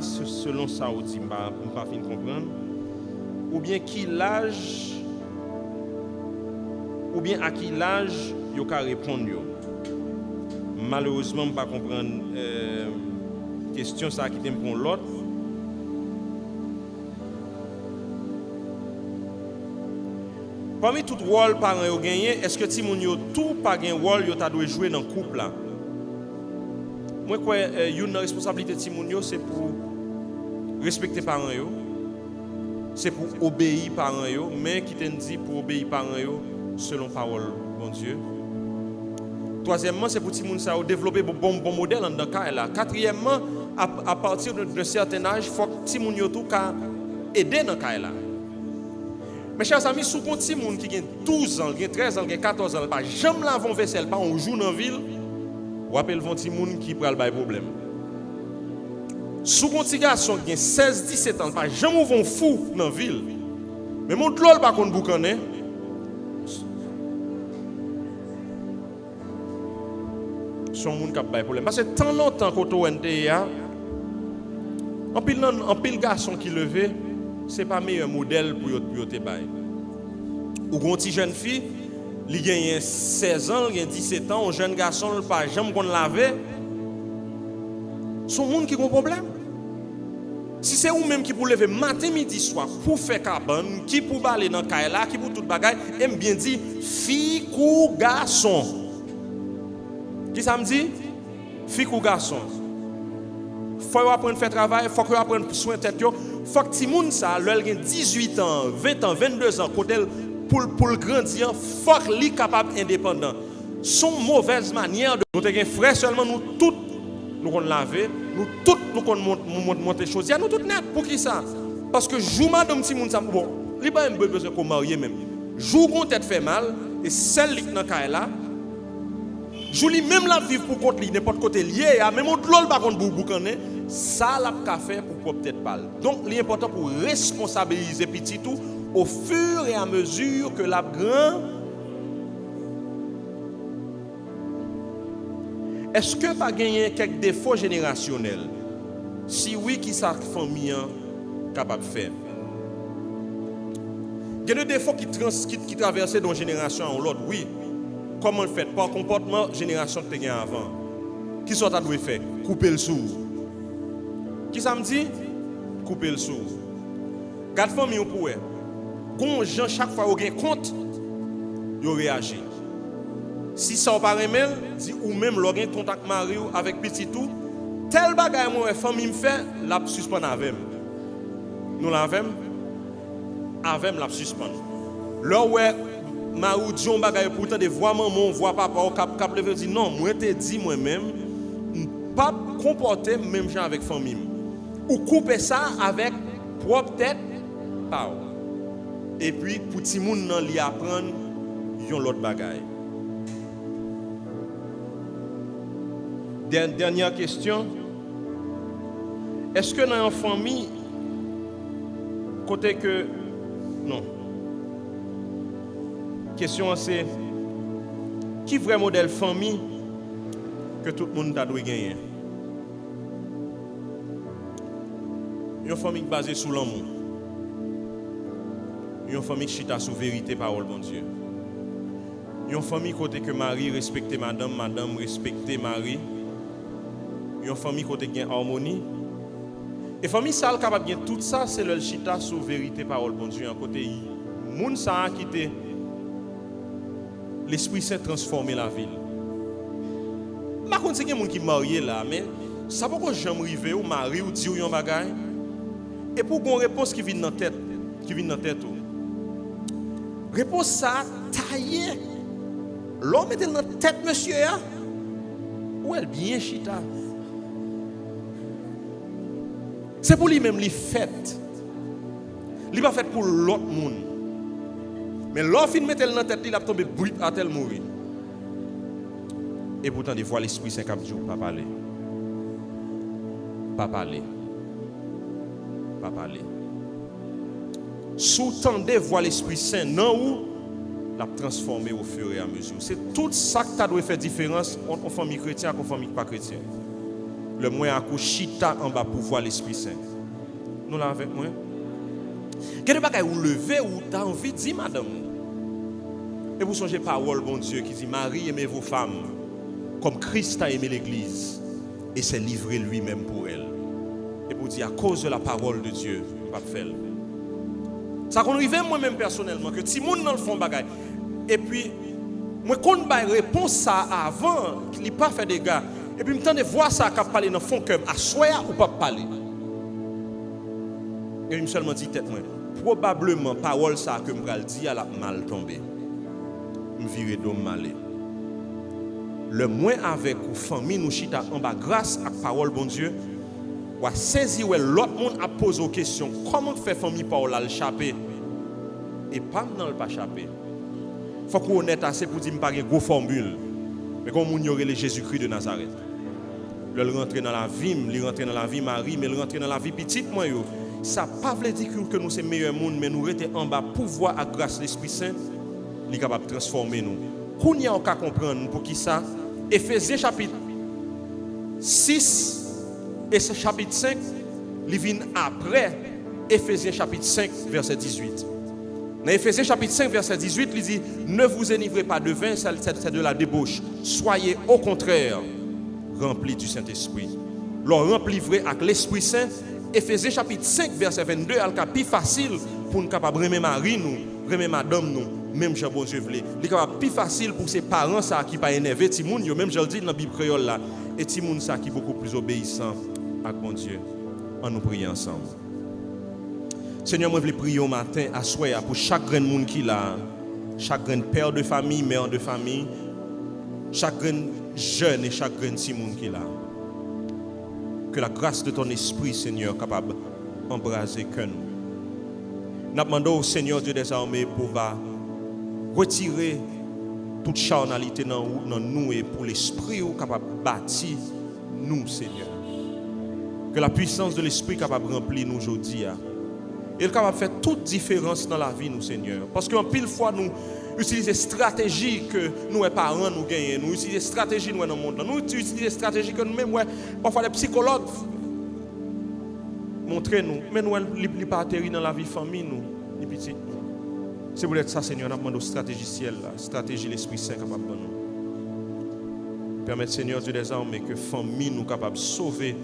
selon ça ou dit pas fin comprendre ou bien qui l'âge ou bien à qui l'âge yo ka répondre yo? Malheureusement, je ne peux pas comprendre la question ça qui pour l'autre. Parmi tout rôle parents ont gagné, est-ce que Timoun yo tout pas un rôle yo ta doit jouer dans le couple là? Moi quoi une responsabilité de Timoun yo c'est pour respecter parents yo. C'est pour obéir parents yo, mais qui te dit pour obéir parents yo selon parole bon Dieu. Troisièmement, c'est pour tout le monde développer un bon modèle dans le cas là. Quatrièmement, à partir d'un certain âge, il faut que tout le monde aider dans le cas là. Mes chers amis, si vous avez un qui a 12 ans, 13 ans, 14 ans, pas jamais lavons vaisselle, pas on joue dans la ville, vous appelez le petit monde qui prend le problème. Si vous avez un garçon qui a 16, 17 ans, pas jamais vont fou dans la ville. Mais mon l'autre par contre boucané. Son monde qui a pas problème parce que tant longtemps qu'on a en pile garçon qui levé c'est pas meilleur modèle pour yo te bail ou gon petit jeune fille li gagne 16 ans il 17 ans un jeune garçon pas jamais qu'on laver son monde qui a un problème si c'est ou même qui pour lever matin midi soir pour faire cabane qui pour baler dans caille là qui pour toute bagaille aime bien dire fille ou garçon. Qui ça me dit? Fille ou garçon. Faut apprendre à faire travail, faut apprendre à soigner tête yo. Faut que ti moun ça, l'el gen 18 ans, 20 ans, 22 ans côté pour grandir, faut qu'il capable indépendant. Son mauvaise manière de nous te gen frère seulement nous tous nous qu'on laver, nous tous nous qu'on monter choses. Il y a nous tout net pour qui ça? Parce que jou madame ti moun ça bon, il pas besoin qu'on marier même. jour qu'on tête fait mal et celle qui dans caille là Jouli même la vivre pour contre lui n'importe côté lié a même autre l'ol par contre boucané ça l'a ka faire pour peut-être pas. Donc l'important pour responsabiliser petit tout au fur et à mesure que la grand. Est-ce que pas gagner quelques défauts générationnels? Si oui, qui sa famille capable de faire? Il y a des défauts qui traversent d'une génération à l'autre, oui. Comment le fait? Par comportement génération que tu as avant. Qui sont à doit faire? Couper le sourd. Qui ça me dit? Couper le sourd. Garde famille pour eux. Quand gens chaque fois au gain compte, ils réagissent. Si ça n'a pas remis, ou même l'organe contact mari avec petit tout, tel bagage moi famille me fait, la suspend avec. Nous l'avons avec la suspend. Là ouais Marou dit on bagage pourtant de voir maman, voir papa au cap lever dit non, moi te dit moi même pas comporter même gens avec famille. Ou couper ça avec propre tête pas. Et puis pour ti moun nan li apprendre yon l'autre bagage. Dernière question. Est-ce que dans une famille, côté que... Non. Question c'est, qui vrai modèle famille que tout le monde doit gagner? Une famille basée sur l'amour. Une famille qui chita sur vérité, parole, bon Dieu. Une famille côté que Marie respecte madame, madame respecte Marie. Une famille côté qui a harmonie. Et famille ça capable bien tout ça c'est le chita sur vérité parole bon Dieu en côté moun ça a quitté l'Esprit Saint transformer la ville. Par contre c'est quelqu'un qui marié là mais ça pourquoi jamais arriver ou mari ou dire un bagage et pour une réponse qui vient dans tête réponse ça taillé l'homme était dans tête monsieur ou elle bien chita. C'est pour lui-même, il fait. Il n'est pas fait pour l'autre monde. Mais l'autre, il met dans la tête, il a tombé brut à tel mourir. Et pourtant, des fois, l'Esprit Saint cap dit, pas parler. Pas parler. Pas parler. Sous-tendez, voir l'Esprit Saint, non où l'a transformé au fur et à mesure. C'est tout ça qui doit faire différence entre famille chrétienne et famille pas chrétienne. Le moins à coup chita en bas pour voir l'Esprit Saint. Nous l'avons avec moi. Quel bagay ou lever ou t'as envie de dire madame. Et vous songez parole bon Dieu qui dit Marie aimez vos femmes comme Christ a aimé l'église et s'est livré lui-même pour elle. Et pour dire à cause de la parole de Dieu, pas faire. Ça qu'on arrive moi-même personnellement que si moun dans le fond bagay et puis moi qu'on ba réponse ça avant qu'il pas fait des gars. Et puis, je me tente de voir ça qui parle dans le fond cœur, à soya ou pas parler. Et je me seulement dit tête moi, probablement parole ça que je me dit à la mal tombé. Je me virer d'homme malé. Le moins avec ou famille nous chita en bas grâce à la parole bon Dieu, ou à saisir l'autre monde a posé aux questions comment faire famille parole à l'échapper et pas dans le pas échapper. Faut qu'on honnête assez pour dire pas une grosse formule. Mais comme on y aurait le Jésus-Christ de Nazareth. Le rentrer dans la vie, il rentrer dans la vie Marie, mais il rentrer dans la vie petite moi yo. Ça pas veut dire que nous c'est meilleur monde mais nous rester en bas pouvoir à grâce de l'Esprit Saint, il est capable de transformer nous. Qu'on y a on comprendre pour qui ça Éphésiens chapitre 6 et ce chapitre 5, il vient après Éphésiens chapitre 5 verset 18. Dans Éphésiens chapitre 5 verset 18, il dit ne vous enivrez pas de vin, c'est de la débauche. Soyez au contraire remplis du Saint-Esprit. Leur remplis avec l'Esprit Saint. Éphésiens chapitre 5 verset 22, c'est plus facile pour nous capables remettre Marie nous, remettre madame nous, même Jean bon Dieu voulait. Il est plus facile pour ses parents ça qui pas énervé Timoun, yo même je le dis dans la Bible créole là, et Timoun ça qui beaucoup plus obéissant à bon Dieu. On nous prie ensemble. Seigneur, moi je veux prier au matin à soir pour chaque grand monde qui là, chaque grand père de famille, mère de famille, chaque grand jeune et chaque grand petit monde qui est là. Que la grâce de ton esprit, Seigneur, capable d'embraser que nous. Nous demandons au Seigneur Dieu des armées pour retirer toute charnalité dans nous et pour l'esprit ou capable de bâtir nous, Seigneur. Que la puissance de l'esprit capable de remplir nous aujourd'hui. Et elle capable de faire toute différence dans la vie, nous, Seigneur. Parce qu'en pile fois, nous utilisons des stratégies que nous, les parents, nous gagnons. Nous utilisons des stratégies nous, dans le monde. Nous utilisons des stratégies que nous-mêmes, parfois les psychologues montrent nous. Mais nous, ne pas atterrir dans la vie famille, nous, les petits. C'est pour être ça, Seigneur, nous demandons stratégie ciel, stratégie l'Esprit Saint capable de nous. Permettre, Seigneur Dieu des armes, que famille nous capable de sauver.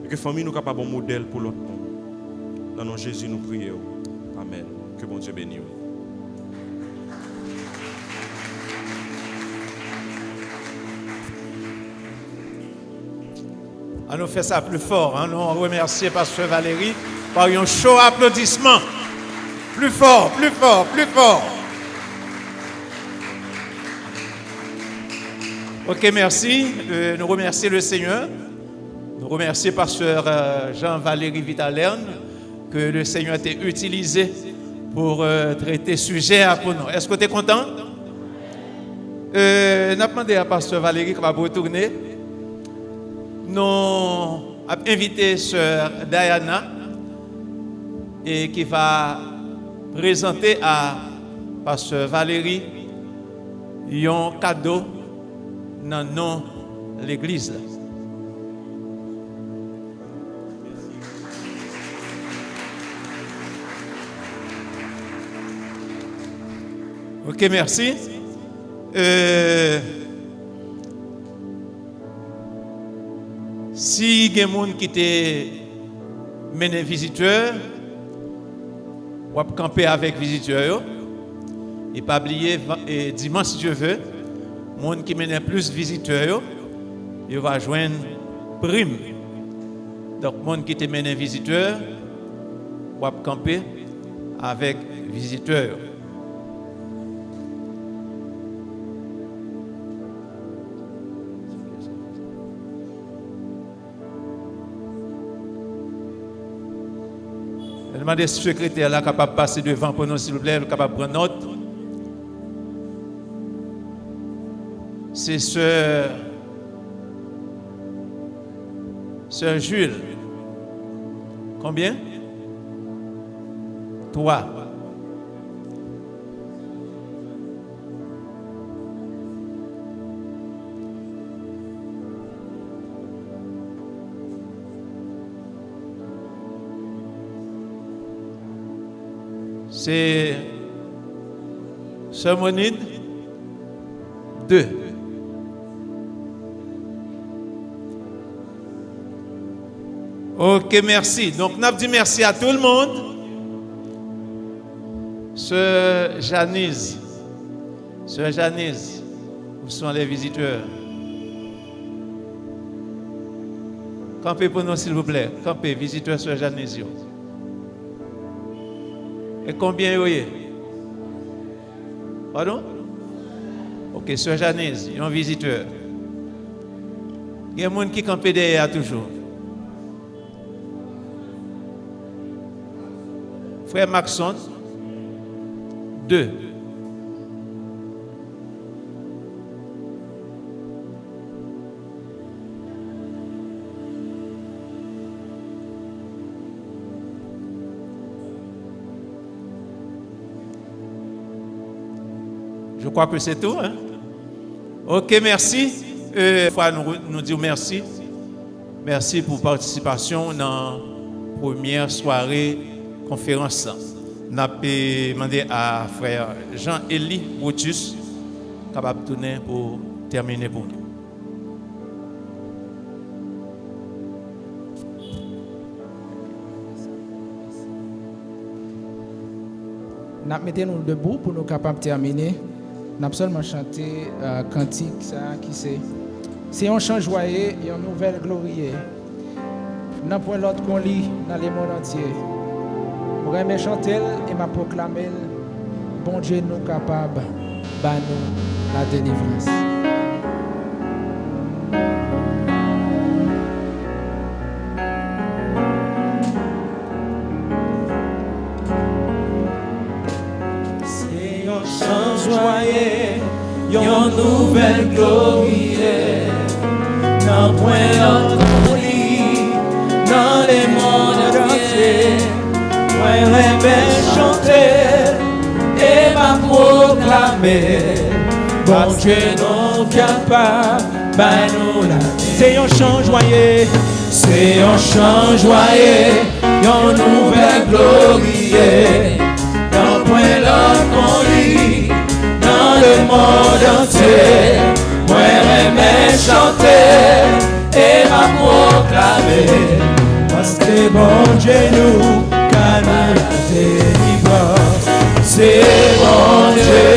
Et que famille nous capable de modèle pour l'autre monde. Dans le nom de Jésus, nous prions. Amen. Que bon Dieu bénisse.
On nous fait ça plus fort. Hein? Nous remercions Pasteur Valérie par un chaud applaudissement. Plus fort, plus fort, plus fort. Ok, merci. Nous remercions le Seigneur. Nous remercions Pasteur Jean-Valérie Vitalerne que le Seigneur a été utilisé pour traiter sujet pour nous. Est-ce que tu es content? Nous avons demandé à Pasteur Valérie qui va retourner. Nous avons invité Sœur Diana et qui va présenter à Pasteur Valérie un cadeau dans le nom de l'Église. Ok, merci. Si il y a des gens qui te mené visiteur, ou à camper avec visiteur, et pas oublier dimanche si Dieu veut, les gens qui mènent plus visiteurs, ils vont joindre prime. Donc, les gens qui te mènent visiteur, ou à camper avec visiteur. Je demande au secrétaire là capable de passer devant pour nous, s'il vous plaît, capable de prendre note. C'est Sœur Jules. Combien? 3. C'est Sœur Monide 2. Ok, merci. Donc, nous avons dit merci à tout le monde. Sœur Janice, où sont les visiteurs? Campez pour nous, s'il vous plaît. Campez, visiteurs, Sœur Janice. Et combien vous avez? Pardon? Ok, Sœur Janice, il y a un visiteur. Il y a des gens qui campent derrière toujours. Frère Maxon, 2. Je crois que c'est tout. Hein? Ok, merci. Nous disons merci. Merci pour la participation dans la première soirée conférence. Nous avons demandé à frère Jean-Élie Brutus capable de tourner pour terminer pour nous.
Nous mettons nous debout pour nous capables de terminer. Nous avons seulement chanté cantique ça qui c'est un chant joyeux et une nouvelle glorieux. Nous point l'autre qu'on lit dans le monde entier. Je vais chanter et m'a proclamer bon Dieu nous capable de nous la délivrance. C'est
yon chant joyeux, yon nouvelle glorieux. Nan point l'autre lit, dans les mondes entiers, moi remets chanter et m'a proclamer. Bon Dieu non capable, bah nous la vie.
C'est un chant joyeux,
c'est un chant joyeux, yon nouvelle glorieux. Dans point l'autre lit, dans le monde entier, moi remets chanter et m'a proclamer. Parce que bon Dieu nous calme la délivrance. C'est bon Dieu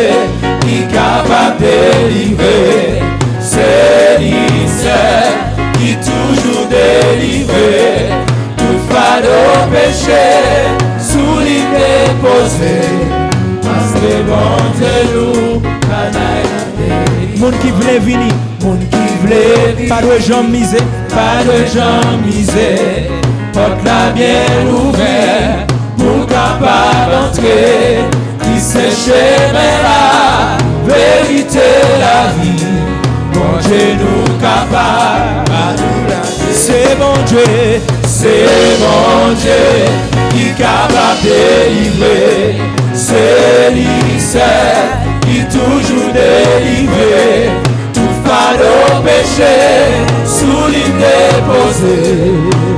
qui est capable de délivrer. C'est lui seul qui toujours délivrer. Tout fardeau péché sous lui déposé. Parce que bon Dieu nous calme la délivrance.
monde qui voulait venir,
Moun qui vle
pas de jambes misées,
pas de gens misés, porte la bien ouverte pour capable d'entrer. Qui sait chemin la vérité la vie, bon Dieu nous capable à nous la dire.
c'est bon Dieu,
C'est mon Dieu qui est capable de délivrer. C'est lui seul qui toujours délivrer. Tout fardeau péché sous lui déposé.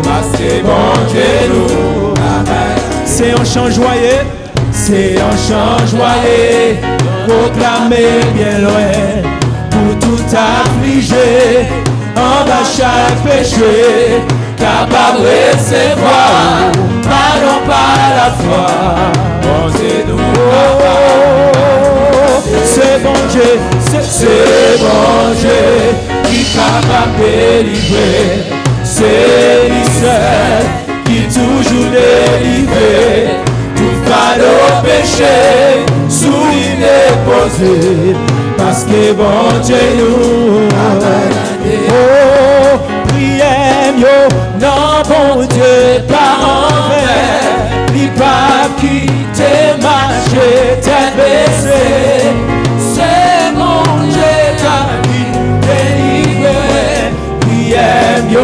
Parce que bon Dieu nous amène.
c'est un chant joyeux,
C'est un chant joyeux, proclamé bien loin. Pour tout affligé, en bas chaque péché, capable de recevoir, pardon par la foi. Bon Dieu nous
c'est bon Dieu,
c'est bon Dieu qui est capable de délivrer. C'est lui seul qui toujours délivrer. Tout fardeau péché sous lui déposé. Parce que bon Dieu nous
oh, priez yo,
non, bon Dieu, pas envers, ni pas quitter marcher, tête baissée. C'est mon Dieu qui délivre. Priez mieux,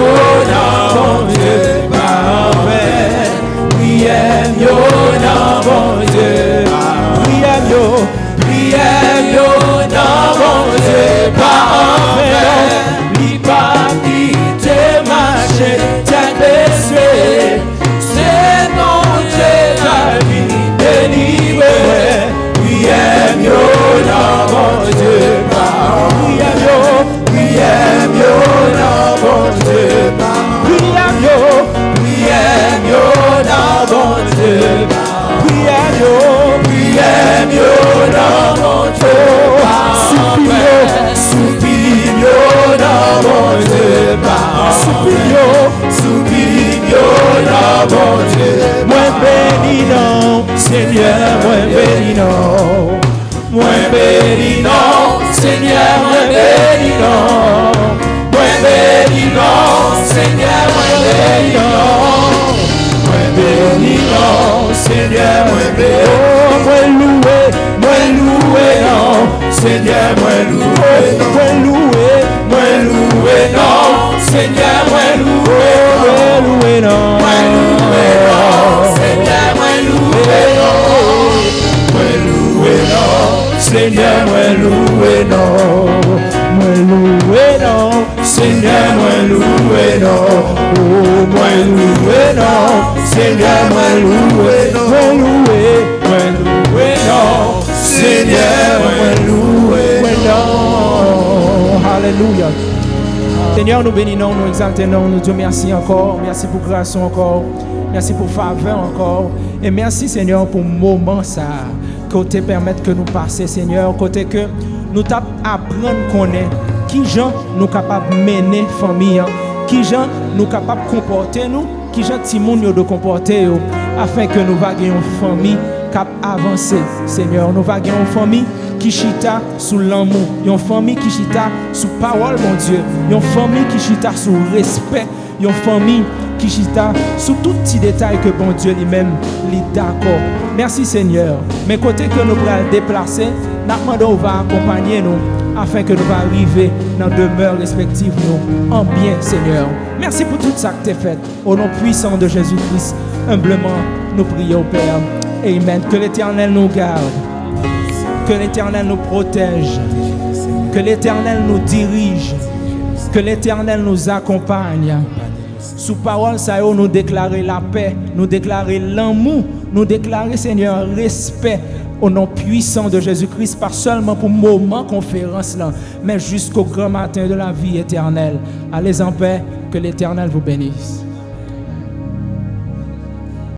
non, bon Dieu, pas envers. Priez mieux, non, bon Dieu, priez mieux, non, bon Dieu, pas envers. Ni pas quitter marcher, tête baissée. C'est mon Dieu qui délivre. Priez mieux, non, bon Dieu, pas envers. Priez mieux, non, bon Dieu, pas envers. Priez mieux, non, bon Dieu, priez mieux, non, bon Dieu, soupir mieux, non, bon Dieu, soupir mieux, non, bon Dieu,
moi béni non,
Seigneur, moi béni non, moi béni non, Seigneur, moi béni non, moi béni non, Seigneur, moi béni non, moi béni non, Seigneur, moi béni non, moi loué non, Seigneur, moi loué non, moi loué non, Seigneur, moi loué non, moi loué non, Seigneur, moi loué non, moi loué non, Seigneur, moi loué non, Seigneur, moi loué non, oh, moi loué non, Seigneur, moi loué non, Seigneur, moi loué non.
Alléluia. Seigneur, nous bénissons, nous exaltons, nous disons merci encore, merci pour grâce encore, merci pour faveur encore, et merci Seigneur pour moment ça, côté permettre que nous passions Seigneur, côté que nous apprendre qu'on est, qui gens nous capables de mener famille, qui gens nous capables de comporter nous, qui gens Timoun de comporter afin que nous vaguions une famille cap avancer Seigneur, nous vaguions une famille qui chita sous l'amour, une famille qui chita sous parole mon Dieu, une famille qui chita sous respect, une famille qui chita sous tout petit détail que bon Dieu lui-même lui d'accord. Merci Seigneur. Mais côté que nous pourrons déplacer, nous demandons va accompagner nous afin que nous puissions arriver dans demeure respective nous en bien Seigneur. Merci pour tout ça que tu as fait. Au nom puissant de Jésus-Christ, humblement nous prions Père. Amen. Que l'Éternel nous garde. Que l'Éternel nous protège. Que l'Éternel nous dirige. Que l'Éternel nous accompagne. Sous parole, ça y est, nous déclarer la paix, nous déclarer l'amour, nous déclarer, Seigneur, respect au nom puissant de Jésus-Christ, pas seulement pour moment conférence là, mais jusqu'au grand matin de la vie éternelle. Allez en paix, que l'Éternel vous bénisse.